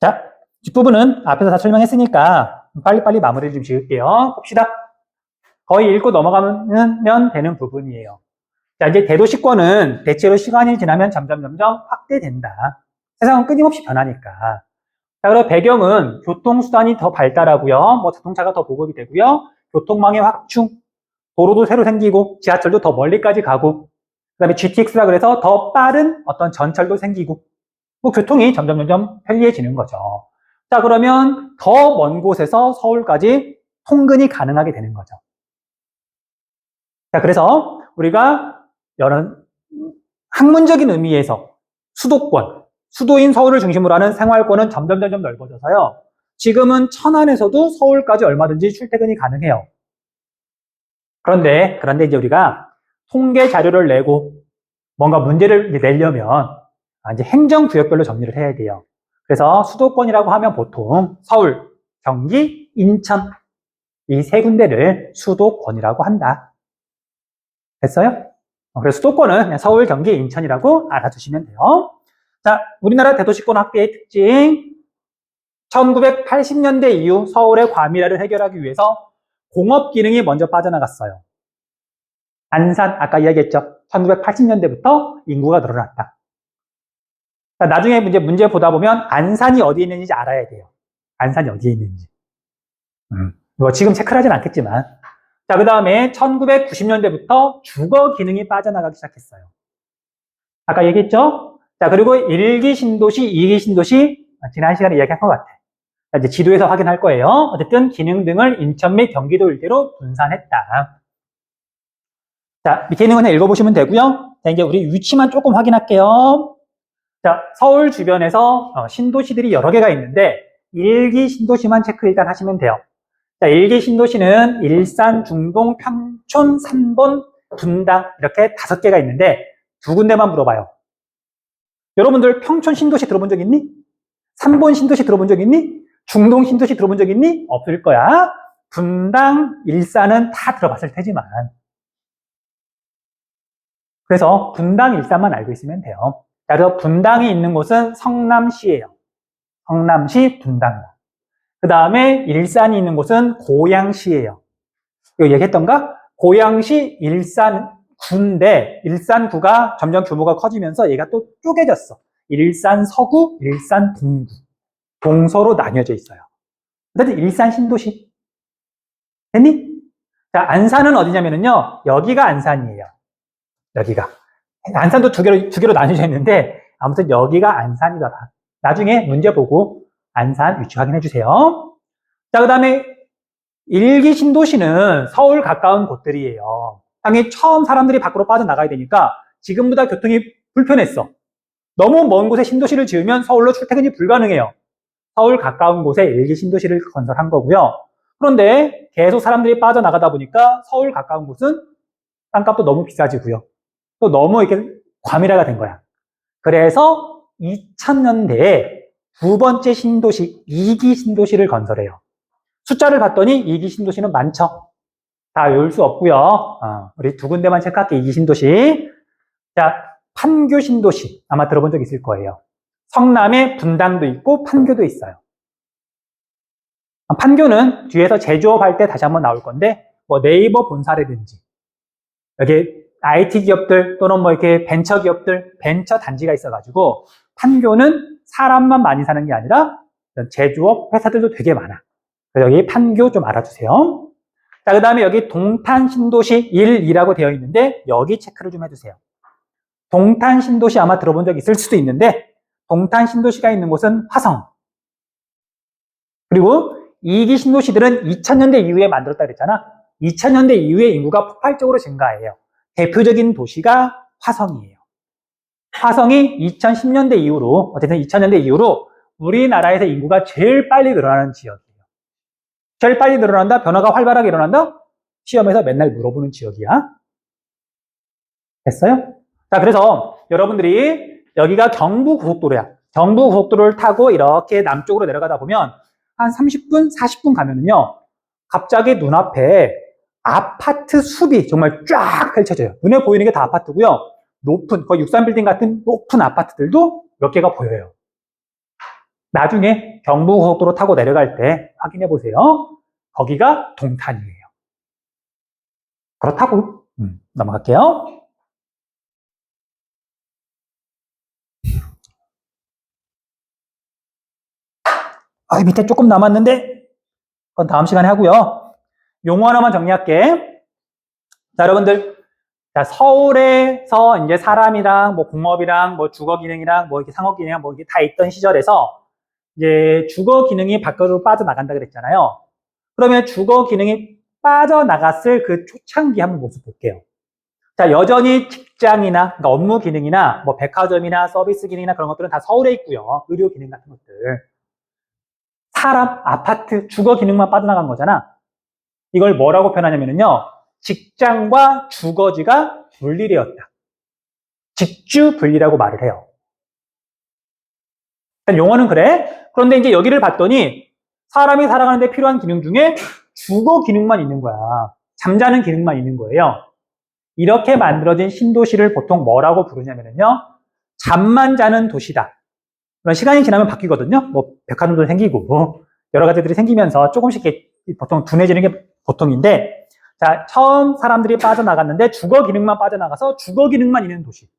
자, 뒷부분은 앞에서 다 설명했으니까 빨리빨리 마무리를 좀 지을게요. 봅시다. 거의 읽고 넘어가면 되는 부분이에요. 자, 이제 대도시권은 대체로 시간이 지나면 점점 확대된다. 세상은 끊임없이 변하니까. 자, 그리고 배경은 교통수단이 더 발달하고요. 뭐 자동차가 더 보급이 되고요. 교통망의 확충, 도로도 새로 생기고, 지하철도 더 멀리까지 가고, 그 다음에 GTX라 그래서 더 빠른 어떤 전철도 생기고, 뭐 교통이 점점 편리해지는 거죠. 자, 그러면 더 먼 곳에서 서울까지 통근이 가능하게 되는 거죠. 자, 그래서 우리가 이런 학문적인 의미에서 수도권, 수도인 서울을 중심으로 하는 생활권은 점점 넓어져서요. 지금은 천안에서도 서울까지 얼마든지 출퇴근이 가능해요. 그런데 이제 우리가 통계 자료를 내고 뭔가 문제를 내려면 이제 행정구역별로 정리를 해야 돼요. 그래서 수도권이라고 하면 보통 서울, 경기, 인천 이 세 군데를 수도권이라고 한다. 됐어요? 그래서 수도권은 그냥 서울, 경기, 인천이라고 알아두시면 돼요. 자, 우리나라 대도시권 확대의 특징. 1980년대 이후 서울의 과밀화를 해결하기 위해서 공업 기능이 먼저 빠져나갔어요. 안산, 아까 이야기했죠. 1980년대부터 인구가 늘어났다. 자, 나중에 문제 보다 보면 안산이 어디에 있는지 알아야 돼요. 안산이 어디에 있는지. 뭐 지금 체크를 하진 않겠지만. 자, 그 다음에 1990년대부터 주거 기능이 빠져나가기 시작했어요. 아까 얘기했죠? 자, 그리고 1기 신도시, 2기 신도시, 지난 시간에 이야기한 것 같아요. 이제 지도에서 확인할 거예요. 어쨌든 기능 등을 인천 및 경기도 일대로 분산했다. 자, 밑에 있는 거 그냥 읽어보시면 되고요. 자, 이제 우리 위치만 조금 확인할게요. 자, 서울 주변에서 신도시들이 여러 개가 있는데 1기 신도시만 체크 일단 하시면 돼요. 자, 1기 신도시는 일산, 중동, 평촌, 삼본, 분당 이렇게 5개가 있는데 두 군데만 물어봐요. 여러분들 평촌 신도시 들어본 적 있니? 삼본 신도시 들어본 적 있니? 중동 신도시 들어본 적 있니? 없을 거야. 분당, 일산은 다 들어봤을 테지만. 그래서 분당, 일산만 알고 있으면 돼요. 자, 그래서 분당이 있는 곳은 성남시예요. 성남시 분당구. 그 다음에 일산이 있는 곳은 고양시예요. 이거 얘기했던가? 고양시 일산구인데 일산구가 점점 규모가 커지면서 얘가 또 쪼개졌어. 일산 서구, 일산 동구. 동서로 나뉘어져 있어요. 어쨌든 일산 신도시. 됐니? 자, 안산은 어디냐면요. 여기가 안산이에요. 여기가. 안산도 두 개로 나뉘어져 있는데 아무튼 여기가 안산이더라. 나중에 문제 보고 안산 위치 확인해 주세요. 자, 그 다음에 1기 신도시는 서울 가까운 곳들이에요. 당연히 처음 사람들이 밖으로 빠져나가야 되니까 지금보다 교통이 불편했어. 너무 먼 곳에 신도시를 지으면 서울로 출퇴근이 불가능해요. 서울 가까운 곳에 1기 신도시를 건설한 거고요. 그런데 계속 사람들이 빠져나가다 보니까 서울 가까운 곳은 땅값도 너무 비싸지고요. 또 너무 이렇게 과밀화가 된 거야. 그래서 2000년대에 두 번째 신도시, 2기 신도시를 건설해요. 숫자를 봤더니 2기 신도시는 많죠. 다 외울 수 없고요. 우리 두 군데만 체크할게요. 2기 신도시. 자, 판교 신도시. 아마 들어본 적 있을 거예요. 성남에 분당도 있고 판교도 있어요. 판교는 뒤에서 제조업 할 때 다시 한번 나올 건데 뭐 네이버 본사라든지 여기 IT 기업들 또는 뭐 이렇게 벤처 기업들, 벤처 단지가 있어가지고 판교는 사람만 많이 사는 게 아니라 제조업 회사들도 되게 많아. 그래서 여기 판교 좀 알아주세요. 자, 그 다음에 여기 동탄 신도시 1이라고 되어 있는데 여기 체크를 좀 해주세요. 동탄 신도시 아마 들어본 적 있을 수도 있는데 동탄 신도시가 있는 곳은 화성. 그리고 2기 신도시들은 2000년대 이후에 만들었다 그랬잖아. 2000년대 이후에 인구가 폭발적으로 증가해요. 대표적인 도시가 화성이에요. 화성이 2010년대 이후로, 어쨌든 2000년대 이후로 우리나라에서 인구가 제일 빨리 늘어나는 지역이에요. 제일 빨리 늘어난다? 변화가 활발하게 일어난다? 시험에서 맨날 물어보는 지역이야. 됐어요? 자, 그래서 여러분들이 여기가 경부고속도로야. 경부고속도로를 타고 이렇게 남쪽으로 내려가다 보면 한 30분, 40분 가면은요, 갑자기 눈앞에 아파트 숲이 정말 쫙 펼쳐져요. 눈에 보이는 게 다 아파트고요. 높은, 거의 63빌딩 같은 높은 아파트들도 몇 개가 보여요. 나중에 경부고속도로 타고 내려갈 때 확인해 보세요. 거기가 동탄이에요. 그렇다고 넘어갈게요. 밑에 조금 남았는데 그건 다음 시간에 하고요. 용어 하나만 정리할게. 자, 여러분들, 자, 서울에서 이제 사람이랑 뭐 공업이랑 뭐 주거 기능이랑 뭐 이렇게 상업 기능이랑 뭐 이게 다 있던 시절에서 이제 주거 기능이 밖으로 빠져나간다 그랬잖아요. 그러면 주거 기능이 빠져나갔을 그 초창기 한번 모습 볼게요. 자, 여전히 직장이나 그러니까 업무 기능이나 뭐 백화점이나 서비스 기능이나 그런 것들은 다 서울에 있고요. 의료 기능 같은 것들. 사람, 아파트, 주거 기능만 빠져나간 거잖아. 이걸 뭐라고 표현하냐면요. 직장과 주거지가 분리되었다. 직주 분리라고 말을 해요. 용어는 그래. 그런데 이제 여기를 봤더니 사람이 살아가는데 필요한 기능 중에 주거 기능만 있는 거야. 잠자는 기능만 있는 거예요. 이렇게 만들어진 신도시를 보통 뭐라고 부르냐면요. 잠만 자는 도시다. 그런 시간이 지나면 바뀌거든요. 뭐 백화점도 생기고 여러 가지들이 생기면서 조금씩 보통 둔해지는 게 보통인데, 자, 처음 사람들이 빠져나갔는데 주거 기능만 빠져나가서 주거 기능만 있는 도시.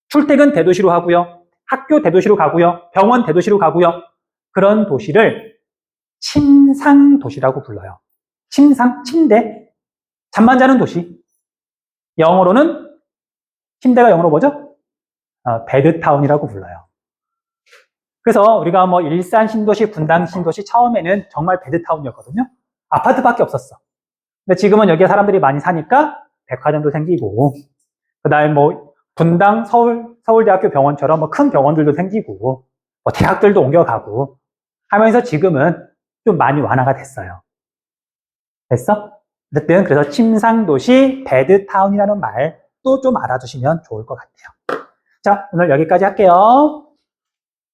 출퇴근 대도시로 하고요. 학교 대도시로 가고요. 병원 대도시로 가고요. 그런 도시를 침상 도시라고 불러요. 침상, 침대. 잠만 자는 도시. 영어로는 침대가 영어로 뭐죠? 베드타운이라고 불러요. 그래서 우리가 뭐 일산 신도시, 분당 신도시 처음에는 정말 베드타운이었거든요. 아파트밖에 없었어. 근데 지금은 여기에 사람들이 많이 사니까 백화점도 생기고, 그다음에 뭐 분당, 서울대학교 병원처럼 뭐 큰 병원들도 생기고, 뭐 대학들도 옮겨가고 하면서 지금은 좀 많이 완화가 됐어요. 됐어? 어쨌든 그래서 침상도시, 베드타운이라는 말도 좀 알아두시면 좋을 것 같아요. 자, 오늘 여기까지 할게요.